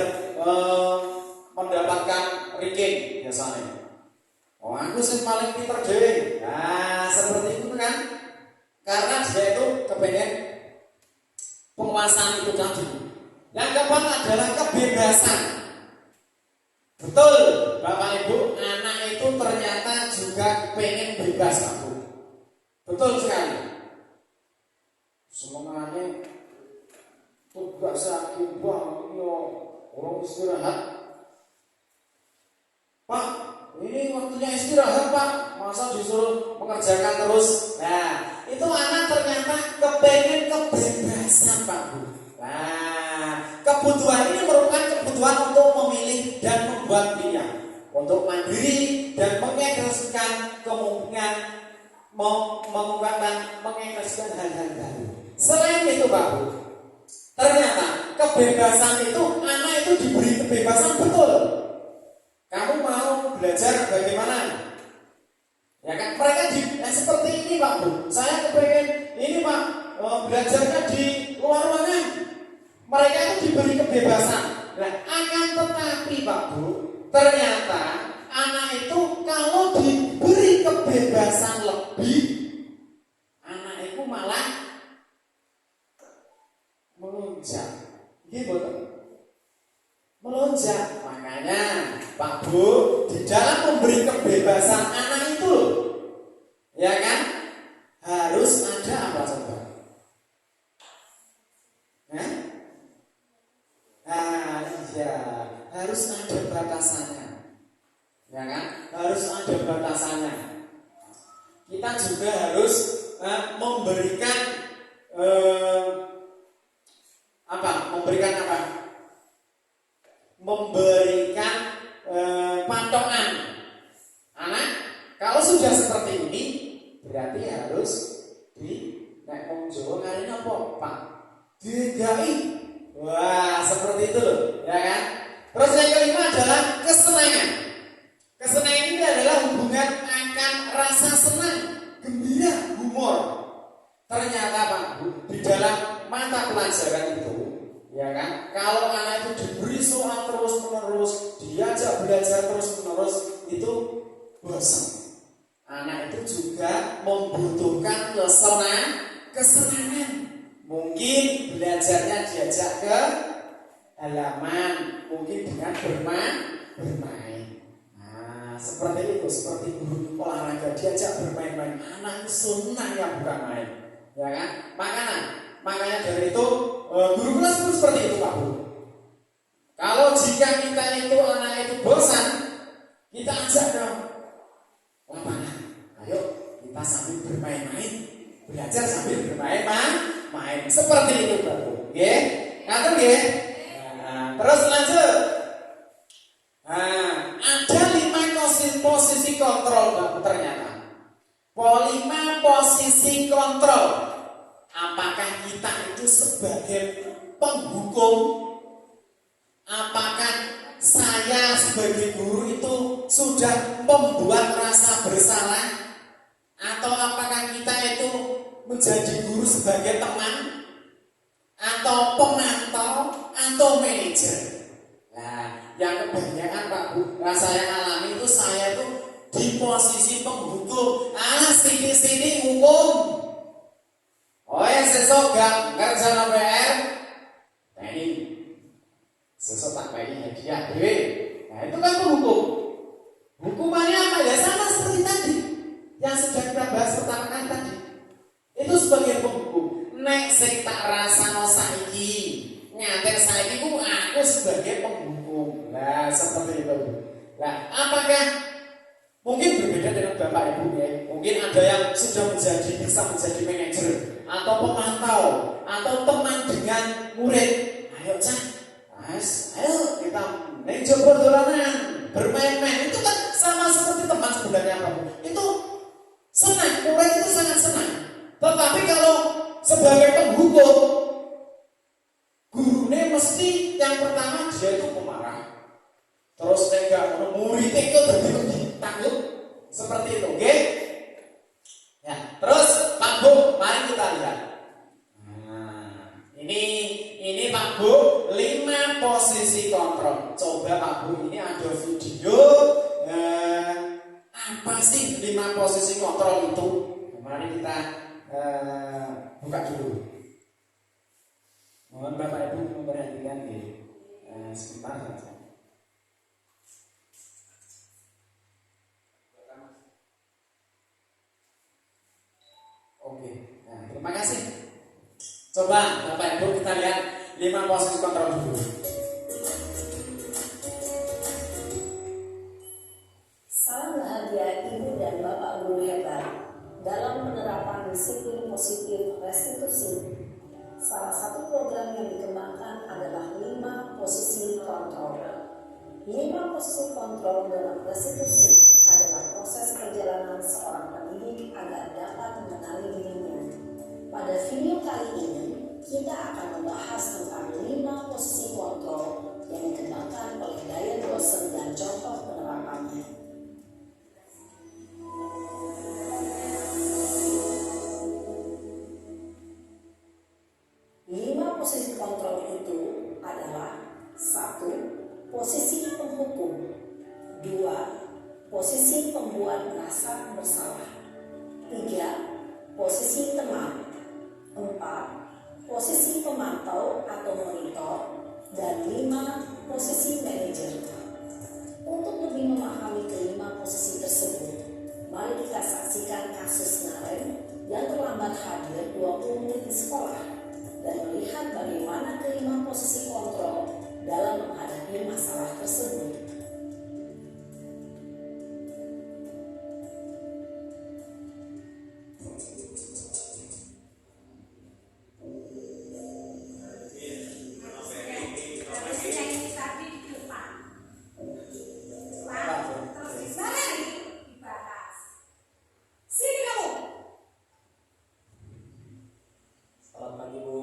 mendapatkan ranking biasanya. Oh, aku sing paling pinter dhewe. Nah, seperti itu kan? Karena dia itu kepengen penguasaan itu tadi. Yang keempat adalah kebebasan. Betul, Bapak Ibu, anak itu ternyata juga pengen bebas, Pak Bu. Betul sekali. Semuanya tugas sakit bang, yo orang istirahat. Pak, ini waktunya istirahat Pak, masa disuruh mengerjakan terus. Nah, itu anak ternyata kepengen kebebasan Pak Bu. Nah, kebutuhan ini merupakan kebutuhan untuk memilih dan membuat pilihan. Oh untuk mandiri dan mengekspresikan kemungkinan mengekspresikan hal-hal baru. Selain itu Pak Bu, ternyata kebebasan itu, anak itu diberi kebebasan betul. Kamu mau belajar bagaimana? Ya kan, mereka seperti ini Pak Bu. Saya kepengen ini Pak, belajarnya di luar ruangan. Mereka itu diberi kebebasan. Nah, akan tetapi Pak Bu, ternyata anak itu kalau diberi kebebasan lebih, anak itu malah melonjak. Gitu, melonjak. Makanya Pak Bu, di dalam memberi kebebasan anak itu, ya kan, harus ada apa coba? Iya, harus ada batasannya, ya kan? Harus ada batasannya. Kita juga harus memberikan memberikan patokan. Anak, kalau sudah seperti ini, berarti harus nek wong Jawa ngarani apa, Pak? Digawi. Wah, seperti itu loh, ya kan? Terus yang kelima adalah kesenangan. Kesenangan ini adalah hubungan akan rasa senang, gembira, humor. Ternyata Pak Bu, di dalam mata pelajaran itu, ya kan, kalau anak itu diberi soal terus menerus, diajak belajar terus menerus, itu bosan. Anak itu juga membutuhkan kesenangan. Mungkin belajarnya diajak ke halaman, mungkin dengan bermain. Nah, seperti itu, seperti guru olahraga diajak bermain-main. Anak itu senang yang bukan main, ya kan? Makanya dari itu guru kelas pun seperti itu Pak Bu. Kalau jika kita itu anak itu bosan, kita ajak ke lapangan. Ayo kita sambil bermain-main, belajar sambil bermain-main. Seperti itu Pak Bu. Oke? Ngatur nggih? Terus lanjut. Ada 5 posisi kontrol Pak Bu ternyata. 5 posisi kontrol. Apakah kita itu sebagai penghukum? Apakah saya sebagai guru itu sudah membuat rasa bersalah? Atau apakah kita itu menjadi guru sebagai teman? Atau pemantau? Atau manajer? Nah, yang kebanyakan Pak Bu, saya alami itu saya itu di posisi penghukum. Sini hukum. Oh ya, sesok gak ngerjain PR, ini sesok tak bayi hadiah dewe. Nah itu kan penghukum. Hukumannya apa ya? Sama seperti tadi yang sudah kita bahas pertama kali tadi. Itu sebagai penghukum. Nek sing tak rasano saiki, ngantek saiki ku aku sebagai penghukum. Nah seperti itu. Nah apakah mungkin berbeda dengan Bapak Ibu ya? Mungkin ada yang sudah bisa menjadi manajer atau pemantau atau teman dengan murid. Ayo Cak, ayo kita mencoba dolanan, bermain-main. Itu kan sama seperti teman sebenarnya Pak. Itu senang, murid itu sangat senang. Tetapi kalau sebagai penghukum, gurunya mesti yang pertama dia itu pemarah. Terus enggak murid itu lebih takut. Seperti itu, oke? Ya, terus Pak Bu, mari kita lihat. Nah, ini Pak Bu, 5 posisi kontrol. Coba Pak Bu, ini ada video. Apa sih 5 posisi kontrol itu? Mari kita buka dulu. Mohon Bapak Ibu memperhatikan ini. Sebentar saja. Oke, nah, terima kasih. Coba Bapak Ibu kita lihat 5 posisi kontrol dulu. Salam bahagia Ibu dan Bapak Guru hebat dalam penerapan disiplin positif restitusi. Salah satu program yang dikembangkan adalah 5 posisi kontrol. 5 posisi kontrol dalam restitusi adalah proses perjalanan seorang pendidik agar dapat mengenali dirinya. Pada video kali ini, kita akan membahas tentang 5 posisi kontrol yang dikembangkan oleh Diane Rosen dan contoh penerapannya. 5 posisi kontrol itu adalah: 1. Posisi penghukum. 2. Posisi pembuat merasa bersalah. 3. Posisi teman. 4. Posisi pemantau atau monitor. Dan 5. Posisi manajer. Untuk lebih memahami kelima posisi tersebut, mari kita saksikan kasus Naren yang terlambat hadir 20 menit di sekolah dan melihat bagaimana kelima posisi kontrol dalam menghadapi masalah tersebut. Selamat pagi, Bu.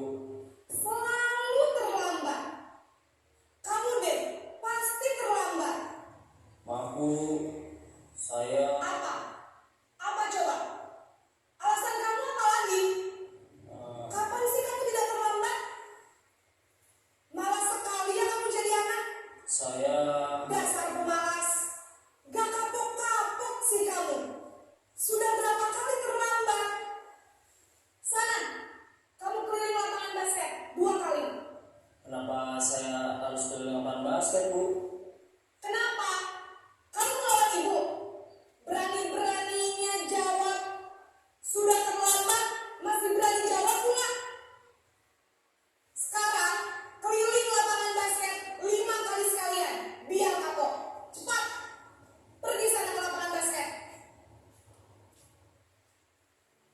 Selalu terlambat. Kamu deh, pasti terlambat. Maaf Bu, saya Apa? Apa coba? Alasan kamu apa lagi? Kapan sih kamu tidak terlambat? Malas sekali ya kamu jadi anak. saya Dasar pemalas. Gak kapok-kapok sih kamu. Sudah berapa kali terlambat? Sana, kamu keliling lapangan basket 2 kali. kenapa saya harus keliling lapangan basket Bu? Kenapa? Kamu melawan ibu. Berani-beraninya jawab. Sudah terlambat, masih berani jawab pula. Sekarang, keliling lapangan basket 5 kali sekalian. Biar kapok. Cepat. Pergi sana ke lapangan basket.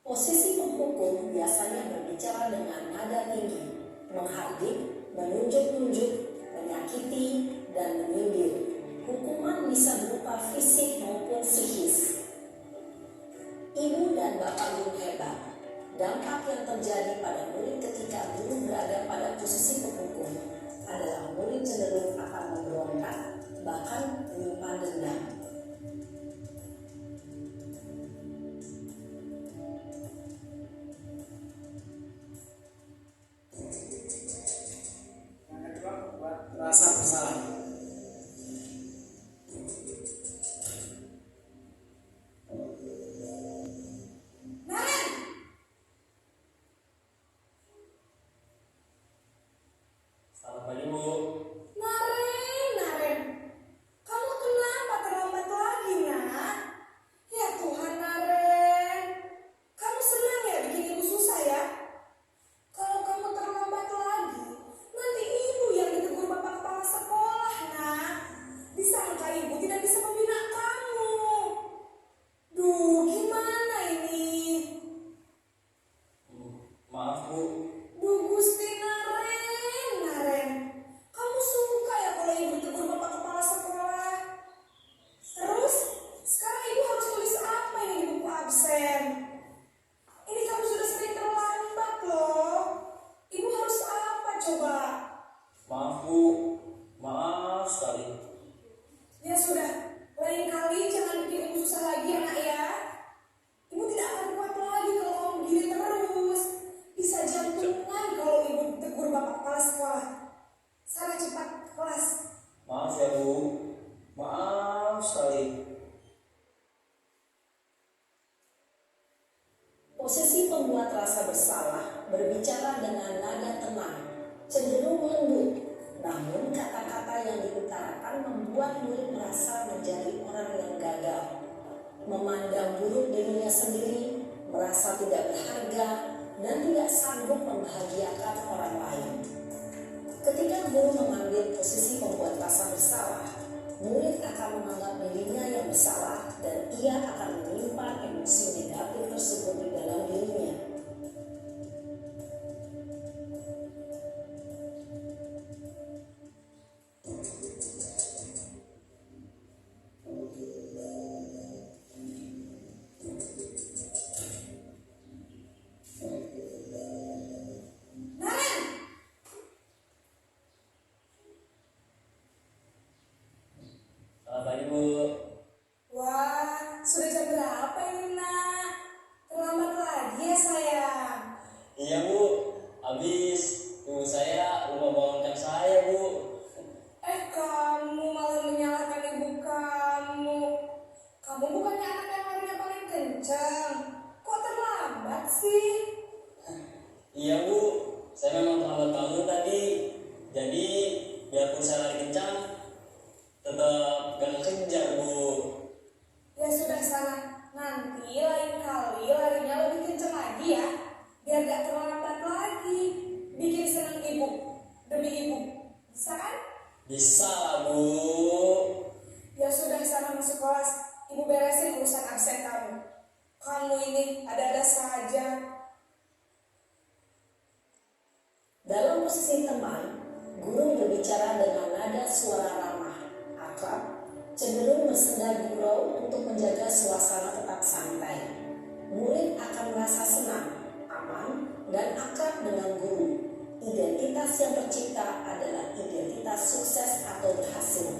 Posisi penghukum biasanya berbicara dengan nada tinggi, menghardik, menunjuk-nunjuk, menyakiti, dan menyindir. Hukuman bisa berupa fisik maupun psikis. Ibu dan bapak guru hebat. Dampak yang terjadi pada murid ketika guru berada pada posisi penghukum adalah murid cenderung akan memberontak, bahkan menyimpan dendam. Yang kedua, membuat rasa bersalah. Naren, Selamat pagi Bu. Naren. Kamu kenapa terlambat lagi, nak? Ya Tuhan, Naren. Kamu senang ya bikin ibu susah ya? Kalau kamu terlambat lagi, nanti ibu yang ditegur bapak kepala sekolah, nak. Disangka ibu tidak bisa membina kamu. Duh, gimana ini? Maaf Bu, Duh, Gusti Naren. Kamu suka ya kalau ibu ditegur bapak kepala sekolah? Terus, sekarang ibu harus tulis apa ini di buku absen? Ini kamu sudah sering terlambat loh. Ibu harus apa coba? maaf Bu, maaf sekali. Ya sudah, lain kali jangan bikin ibu susah lagi ya nak ya. Ibu tidak akan kuat lagi kalau kamu begini terus. Bisa jantungan kalau ibu ditegur bapak kepala sekolah. Sana cepat ke kelas. Maaf ya Bu, maaf sekali. Posisi pembuat rasa bersalah berbicara dengan nada tenang, cenderung lembut, namun kata-kata yang diutarakan membuat murid merasa menjadi orang yang gagal, memandang buruk dirinya sendiri, merasa tidak berharga, dan tidak sanggup membahagiakan orang lain. Ketika guru mengambil posisi pembuat rasa bersalah, murid akan menganggap dirinya yang bersalah dan ia akan menyimpan emosi negatif tersebut di dalam dirinya. sudah jam berapa ini nak? Terlambat lagi ya sayang. Iya Bu, habis ibu saya lupa bangunkan saya Bu. Kamu malah menyalahkan ibu kamu. Kamu bukannya anak yang larinya paling kencang. Kok terlambat sih? Iya Bu, saya memang terlambat bangun tadi. Jadi biarpun saya lari kencang, tetap gak kejar Bu. Ya sudah sana. Nanti lain kali larinya lebih kencang lagi ya. Biar gak terlambat lagi. Bikin senang ibu. Demi ibu. Bisa kan? Bisa lah Bu. Ya sudah sana masuk kelas. Ibu beresin urusan absen kamu. Kamu ini ada-ada saja. Dalam posisi teman, guru berbicara dengan nada suara ramah, akrab, cenderung bersenda gurau untuk menjaga suasana tetap santai. Murid akan merasa senang, aman, dan akrab dengan guru. Identitas yang tercipta adalah identitas sukses atau berhasil.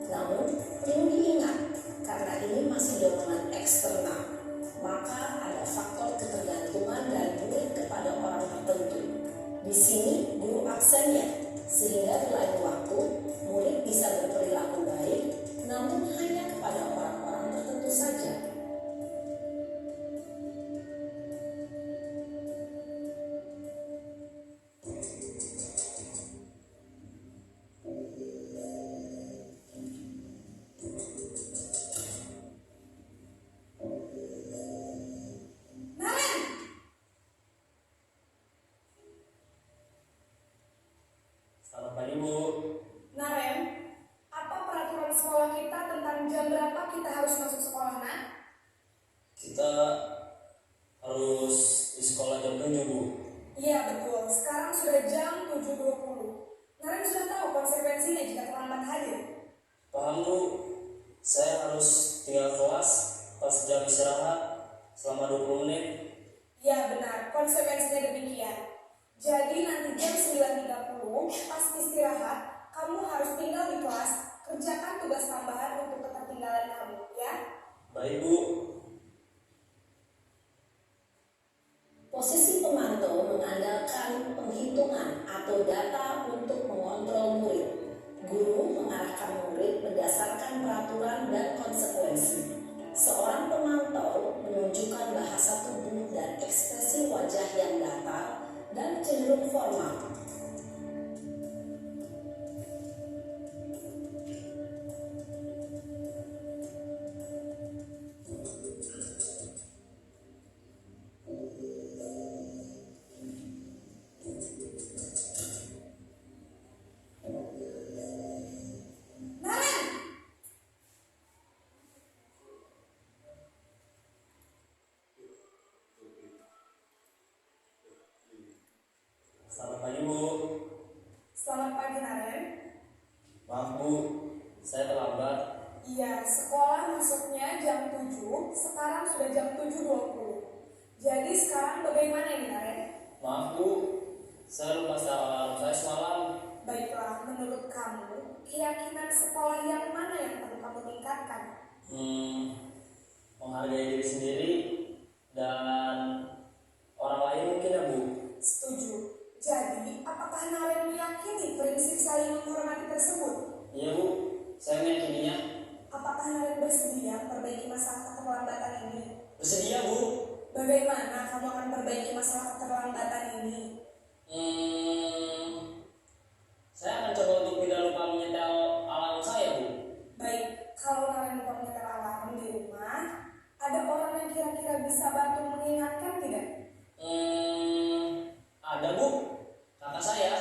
Namun, perlu diingat, karena ini masih dorongan eksternal, maka ada faktor ketergantungan dari murid kepada orang tertentu. Di sini guru absennya, sehingga di lain waktu murid bisa berperilaku baik, namun hanya kepada orang-orang tertentu saja. Selamat pagi Bu. Naren, apa peraturan sekolah kita tentang jam berapa kita harus masuk sekolah, nak? Kita harus di sekolah jam 7 Bu. Iya betul, sekarang sudah jam 7.20. Naren sudah tahu konsekuensinya jika terlambat hadir. Paham Bu, saya harus tinggal kelas pas jam istirahat selama 20 menit. Ya benar, konsekuensinya demikian. Jadi nanti jam 9.30 pas istirahat, kamu harus tinggal di kelas, kerjakan tugas tambahan untuk ketertinggalan kamu, ya? Baik Bu. Posisi pemantau mengandalkan penghitungan atau data untuk mengontrol murid. Guru mengarahkan murid berdasarkan peraturan dan konsekuensi. Seorang pemantau menunjukkan bahasa tubuh dan ekspresi wajah yang datar dan cenderung formal. Naren! Selamat pagi Bu. Selamat pagi, Naren. Maaf Bu, saya terlambat. Iya, sekolah masuknya jam 7, sekarang sudah jam 7.20. Jadi sekarang bagaimana ini, Naren? Maaf Bu, saya lupa setel alarm saya semalam. Baiklah, menurut kamu, keyakinan sekolah yang mana yang perlu kamu tingkatkan? Menghargai diri sendiri dan orang lain mungkin ya Bu. Setuju. Jadi, apakah Naren meyakini prinsip saling menghormati tersebut? Iya Bu, saya meyakininya. Apakah Naren bersedia memperbaiki masalah keterlambatan ini? Bersedia Bu. Bagaimana kamu akan perbaiki masalah keterlambatan ini? Saya akan coba untuk tidak lupa menyetel alarm saya Bu. Baik, kalau Naren lupa menyetel alarm di rumah, ada orang yang kira-kira bisa bantu mengingatkan tidak? Ada Bu, kakak saya,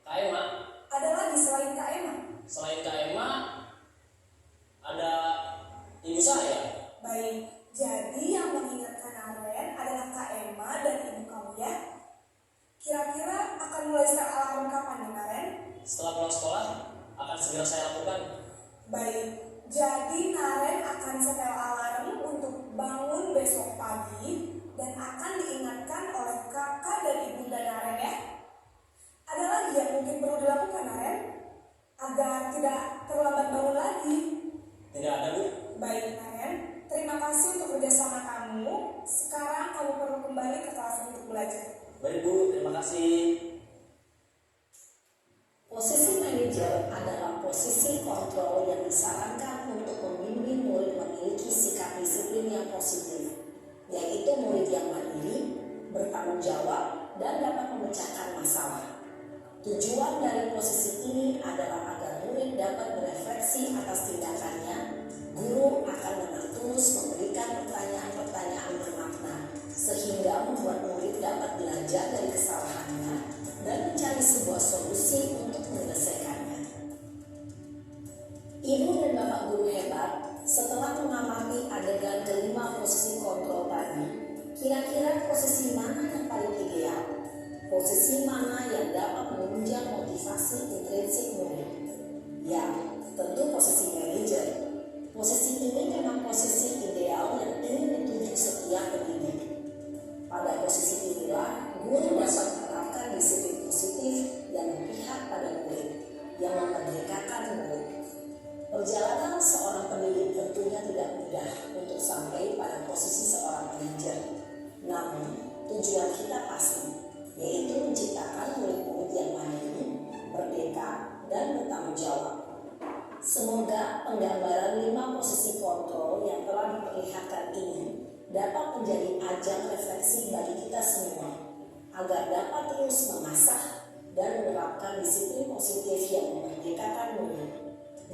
Kak Emma. Ada lagi selain Kak Emma? Selain Kak Emma, ada ibu saya. Baik, jadi yang mengingatkan Naren adalah Kak Emma dan ibu kamu ya? Kira-kira akan mulai start alarm kapan nih, Naren? Setelah pulang sekolah, akan segera saya lakukan. Baik, jadi Naren akan setel alarm untuk bangun besok pagi dan akan diingatkan oleh kakak dan ibunda Naren ya. Ada lagi yang mungkin perlu dilakukan, Naren, agar tidak terlambat bangun lagi? Tidak ada Bu. Baik, Naren. kasih untuk kerjasama kamu. Sekarang kamu perlu kembali ke kelas untuk belajar. Baik Bu, terima kasih. Posisi manajer adalah posisi kontrol yang disarankan untuk membimbing murid memiliki sikap disiplin yang positif, yaitu murid yang mandiri, bertanggung jawab, dan dapat memecahkan masalah. Tujuan dari posisi ini adalah agar murid dapat berefleksi atas tindakannya. Guru akan dengan tulus memberikan pertanyaan-pertanyaan bermakna, sehingga membuat murid dapat belajar dari kesalahannya dan mencari sebuah solusi untuk menyelesaikannya. Ibu dan Bapak guru hebat, setelah mengamati adegan kelima posisi kontrol tadi, kira-kira posisi mana yang paling ideal? Posisi mana yang dapat menunjang motivasi intrinsik murid? Ya, tentu posisi manajer. Posisi ini memang posisi ideal yang ingin dituju setiap pendidik. Pada posisi inilah guru dapat menerapkan disiplin positif yang berpihak pada murid, yang memerdekakan murid. Perjalanan seorang pendidik tentunya tidak mudah untuk sampai pada posisi seorang manajer. Namun, tujuan kita pasti, yaitu menciptakan murid-murid yang mandiri, merdeka, dan bertanggung jawab. Semoga penggambaran 5 posisi kontrol yang telah diperlihatkan ini dapat menjadi ajang refleksi bagi kita semua, agar dapat terus mengasah dan menerapkan disiplin positif yang memerdekakan murid.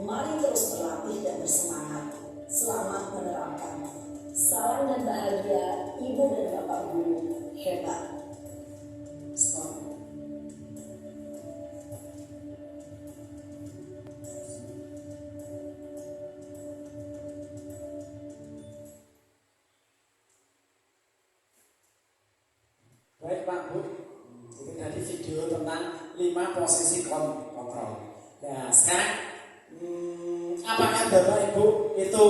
Mari terus berlatih dan bersemangat. Selamat menerapkan. Salam dan bahagia Ibu dan Bapak Guru hebat. Stop. Baik Pak Bu, itu tadi video tentang 5 posisi kontrol. Nah sekarang apakah Bapak Ibu itu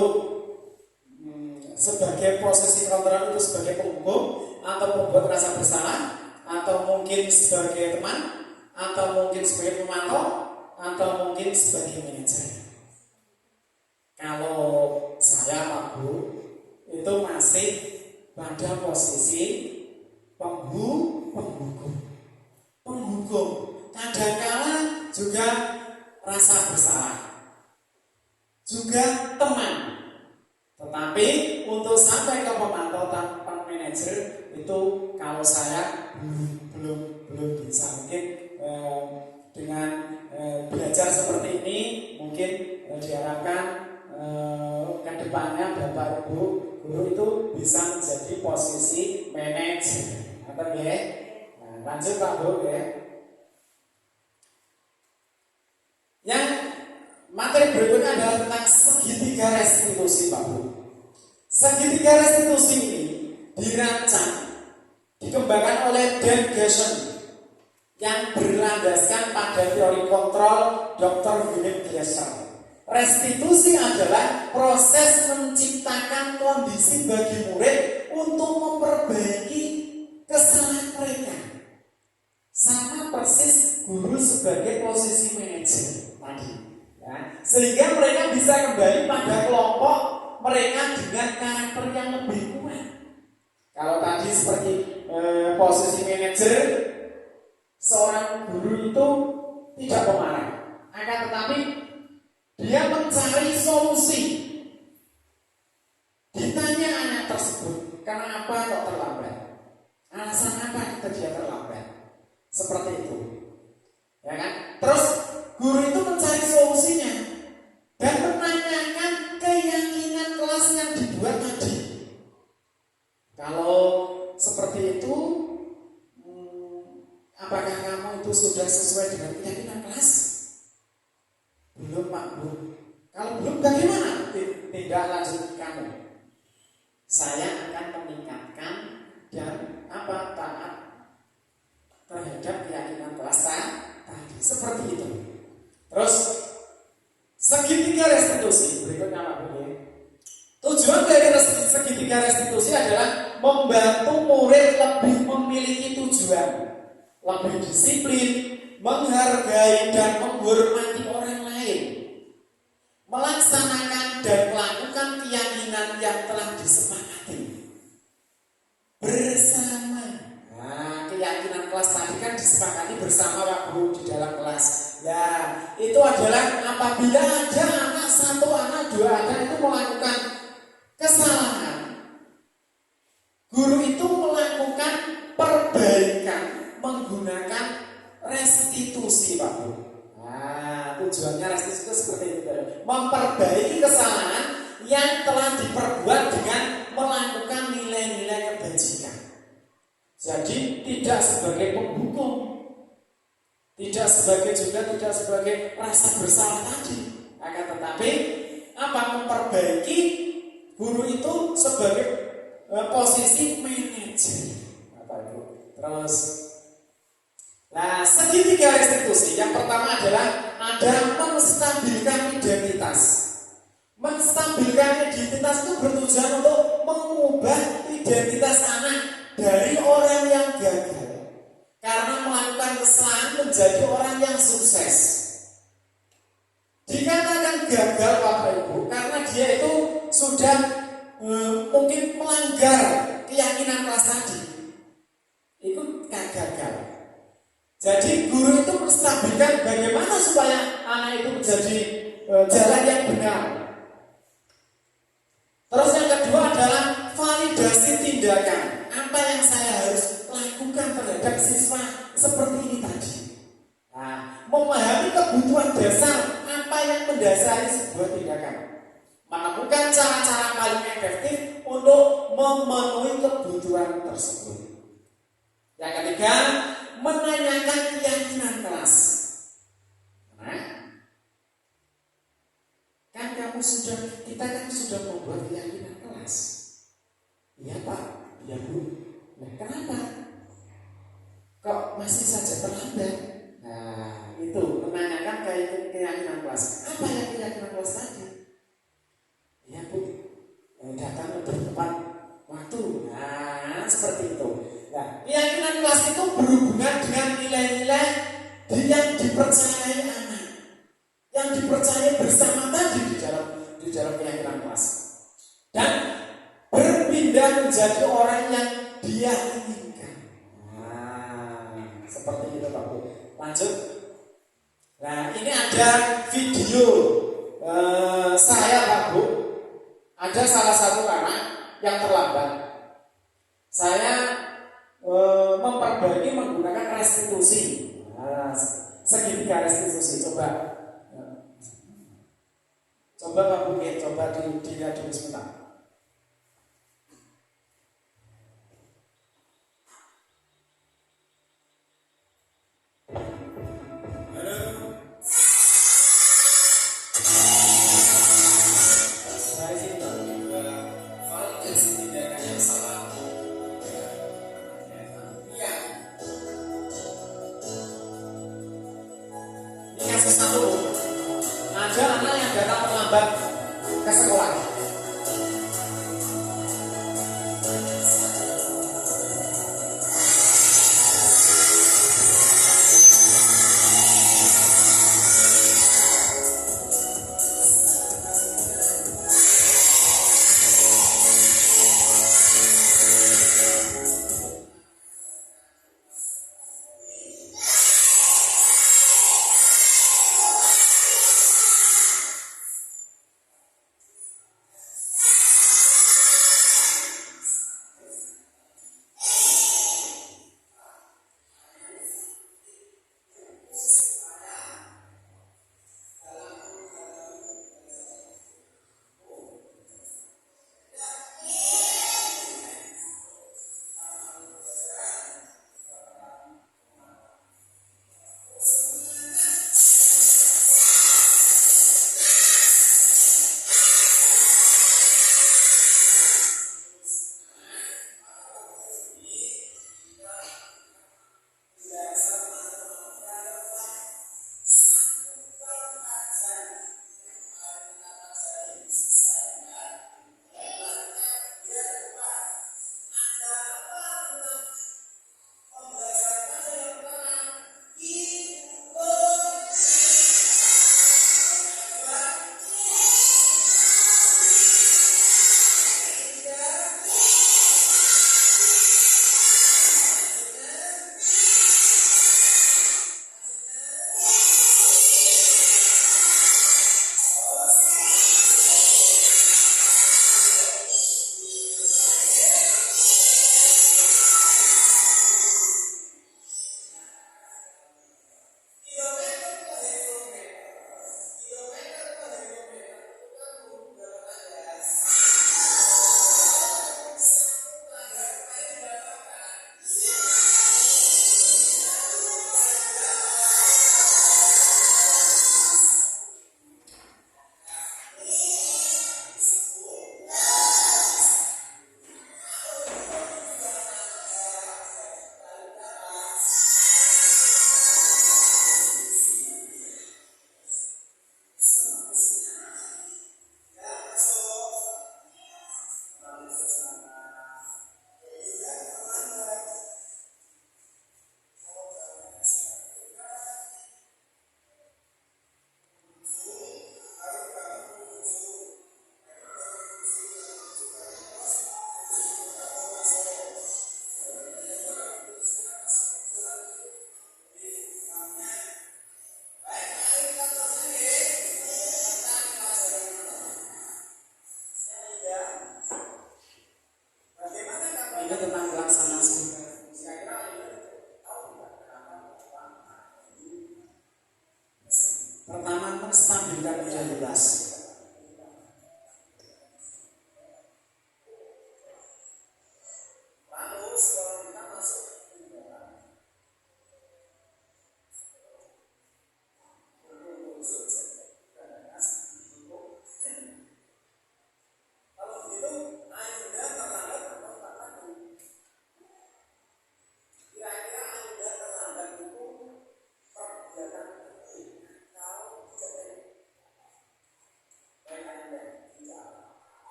sebagai posisi kontrol itu sebagai penghukum atau membuat rasa bersalah, atau mungkin sebagai teman, atau mungkin sebagai pemantau, atau mungkin sebagai manajer? Kalau saya Pak Bu itu masih pada posisi penghukum. Kadang-kala juga rasa bersalah, juga teman. Tetapi untuk sampai ke pemantau tanpa manajer itu kalau saya belum bisa. Mungkin dengan belajar seperti ini mungkin diharapkan ke depannya Bapak Ibu guru itu bisa menjadi posisi manajer. Apa ya? Nah, lanjut Pak Bu ya. Yang materi berikutnya adalah tentang segitiga restitusi Pak Bu. Segitiga restitusi ini dirancang, dikembangkan oleh Dan Gershon yang berlandaskan pada teori kontrol Dr. William Glasser. Restitusi adalah proses menciptakan kondisi bagi murid untuk memperbaiki kesalahan mereka. Sama persis guru sebagai posisi manajer tadi. Ya. Sehingga mereka bisa kembali pada kelompok mereka dengan karakter yang lebih kuat. Kalau tadi seperti posisi manajer, seorang guru itu tidak pemarah, akan tetapi dia mencari solusi. Ditanya anak tersebut, kenapa kok terlambat? Alasan apa dia terlambat? Seperti itu, ya kan? Terus guru itu mencari solusinya dan menanyakan keyakinan kelas yang dibuat tadi. Kalau seperti itu, apakah kamu itu sudah sesuai dengan keyakinan kelas? Belum Pak Bu. Kalau belum bagaimana? Tidak lanjut kamu. Saya akan meningkatkan dan taat terhadap keyakinan kelas tadi. Seperti itu. Terus segitiga restitusi berikutnya Pak Bu. Tujuan dari segitiga restitusi adalah membantu murid lebih memiliki tujuan, lebih disiplin, menghargai dan menghormati orang lain, melaksanakan dan melakukan keyakinan dengan yang telah disepakati bersama. Nah, keyakinan kelas tadi kan disepakati bersama Pak Bu di dalam kelas. Ya, itu adalah apabila ada anak satu, anak dua anak itu melakukan kesalahan, guru itu melakukan perbaikan menggunakan restitusi, Pak Bu. Nah, tujuannya restitusi itu seperti itu, memperbaiki kesalahan yang telah diperbuat dengan melakukan nilai-nilai kebajikan. Jadi tidak sebagai penghukum, tidak sebagai rasa bersalah tadi, akan tetapi memperbaiki guru itu sebagai posisi manajer. Terus, nah, segitiga restitusi yang pertama adalah ada menstabilkan identitas. Menstabilkan identitas itu bertujuan untuk mengubah identitas anak dari orang yang gagal karena melakukan kesalahan menjadi orang yang sukses. Dikatakan gagal Bapak Ibu karena dia itu sudah mungkin melanggar keyakinan kelas tadi. Itu gagal. Jadi guru itu menstabilkan bagaimana supaya anak itu menjadi jalan yang benar. Terus yang kedua adalah validasi tindakan. Apa yang saya harus lakukan terhadap siswa seperti ini tadi. Nah, memahami kebutuhan dasar apa yang mendasari sebuah tindakan. Menemukan cara-cara paling efektif untuk memenuhi kebutuhan tersebut. Yang ketiga, menanyakan keyakinan kelas. Nah, kita kan sudah membuat keyakinan kelas. Iya Pak, iya Bu. Nah, kenapa? Kok masih saja terlambat? Nah, itu menanyakan keyakinan kelas. Apa yang keyakinan kelas tadi? Iya Bu, datang lebih tepat waktu. Nah, seperti itu. Nah, keyakinan kelas itu berhubungan dengan nilai-nilai yang dipercayai anak, yang dipercayai bersama tadi di dalam keyakinan kelas, dan berpindah menjadi orang yang dia inginkan. Nah, seperti itu Pak Bu. Lanjut. Nah, ini ada video saya Pak Bu. Ada salah satu anak yang terlambat. Saya memperbaiki menggunakan restitusi. Nah, segitiga restitusi. Coba Pak Bukit, coba dilihat dulu sebentar. Ada anak yang datang terlambat ke sekolah. Ini tentang pelaksanaan pertama menstabilkan identitas.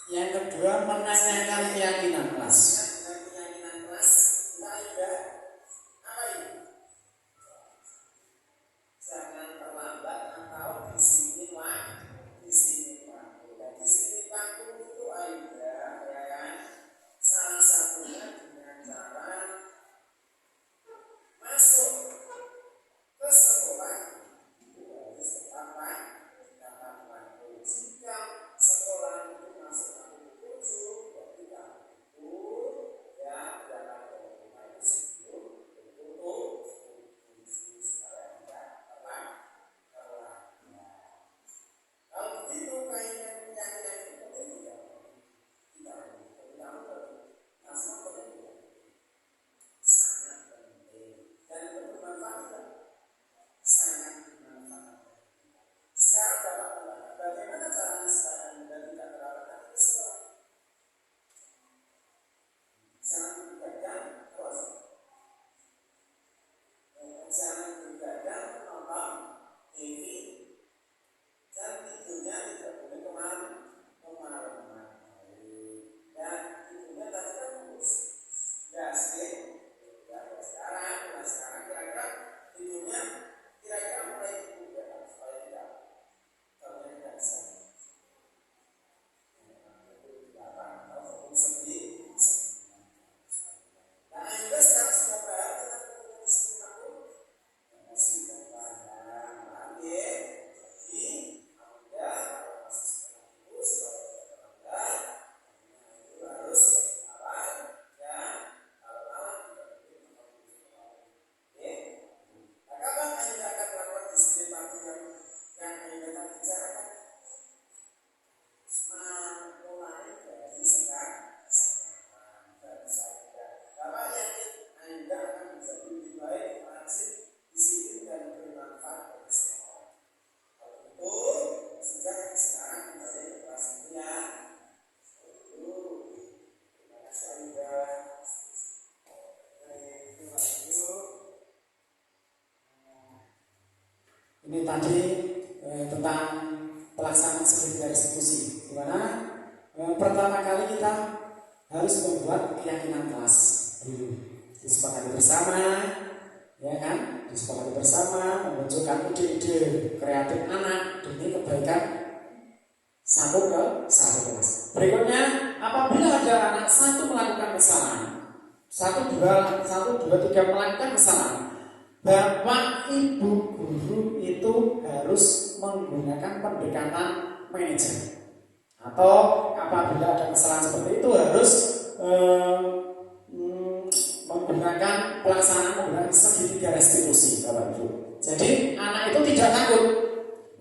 Yang kedua, menanyakan keyakinan kelas. Ini tadi tentang pelaksanaan segitiga restitusi, di mana pertama kali kita harus membuat keyakinan kelas dulu, disepakati bersama, ya kan? Disepakati bersama, memunculkan ide-ide kreatif anak demi kebaikan satu kelas. Berikutnya, apabila ada anak satu melakukan kesalahan, satu dua tiga melakukan kesalahan, Bapak Ibu guru itu harus menggunakan pendekatan manajer, atau apabila ada kesalahan seperti itu harus menggunakan pelaksanaan segitiga restitusi, Bapak Ibu. Jadi anak itu tidak takut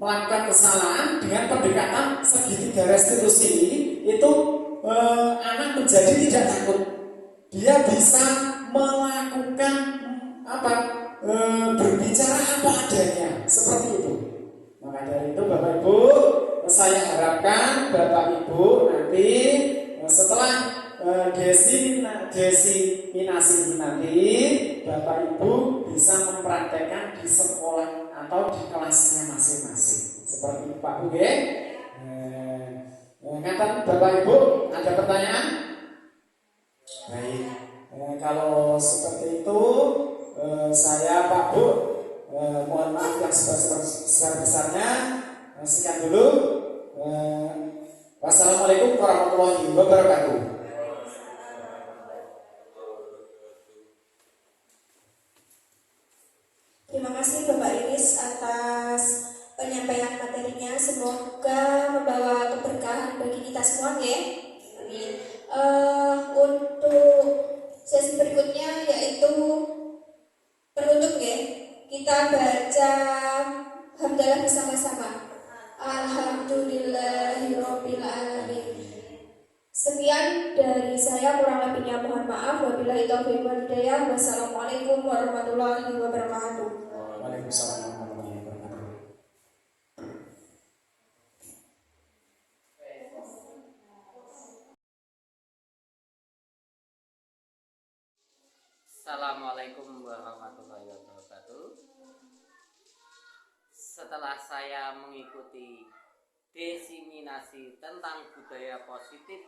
melakukan kesalahan. Dengan pendekatan segitiga restitusi itu anak menjadi tidak takut. Dia bisa melakukan apa? Berbicara apa adanya, seperti itu. Maka dari itu Bapak Ibu, saya harapkan Bapak Ibu nanti setelah desiminasi nanti Bapak Ibu bisa mempraktekkan di sekolah atau di kelasnya masing-masing. Seperti itu Pak Bu ya. Ngaten Bapak Ibu, ada pertanyaan? Baik. Kalau seperti itu saya Pak Bu mohon maaf yang sebesar-besarnya. Sekian dulu. Wassalamualaikum warahmatullahi wabarakatuh. Terima kasih Bapak Iris atas penyampaian materinya. Semoga membawa keberkahan bagi kita semua ya. Amin. Untuk sesi berikutnya yaitu penutup ya. Kita baca hamdalah bersama-sama. Alhamdulillahirabbil alamin. Sekian dari saya, kurang lebihnya mohon maaf. Wabillahi taufiq wal hidayah. Wassalamualaikum warahmatullahi wabarakatuh. Waalaikumsalam warahmatullahi wabarakatuh. Assalamualaikum warahmatullahi wabarakatuh. Setelah saya mengikuti desiminasi tentang budaya positif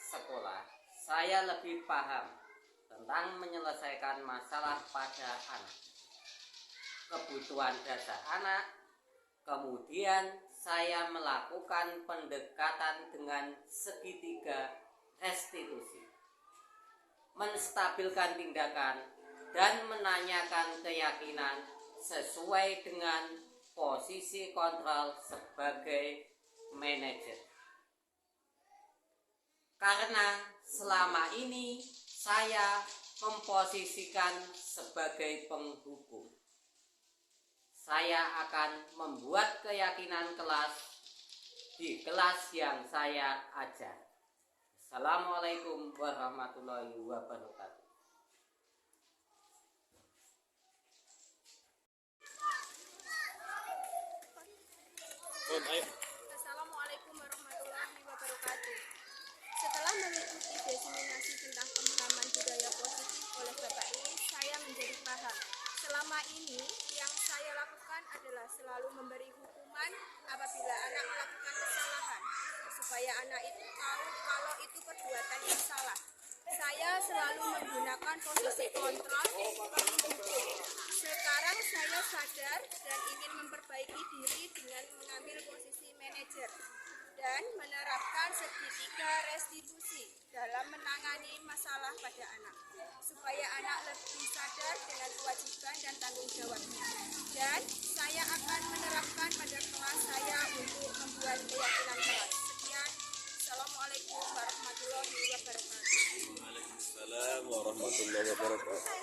sekolah, saya lebih paham tentang menyelesaikan masalah pada anak, kebutuhan dasar anak. Kemudian saya melakukan pendekatan dengan segitiga restitusi, menstabilkan tindakan dan menanyakan keyakinan sesuai dengan posisi kontrol sebagai manajer. Karena selama ini saya memposisikan sebagai penghukum, saya akan membuat keyakinan kelas di kelas yang saya ajar. Assalamualaikum warahmatullahi wabarakatuh. Assalamualaikum warahmatullahi wabarakatuh. Setelah mengikuti desiminasi tentang pemahaman budaya positif oleh Bapak ini, saya menjadi paham. Selama ini yang saya lakukan adalah selalu memberi hukuman apabila anak melakukan kesalahan, supaya anak itu tahu kalau itu perbuatan yang salah. Saya selalu menggunakan posisi kontrol penghukum. Sekarang saya sadar dan ingin memperbaiki diri dengan mengambil posisi manajer dan menerapkan segitiga restitusi dalam menangani masalah pada anak, supaya anak lebih sadar dengan kewajiban dan tanggung jawabnya. Dan saya akan menerapkan pada kelas saya untuk membuat keyakinan kelas. Sekian. Assalamualaikum warahmatullahi wabarakatuh. Waalaikumsalam warahmatullahi wabarakatuh.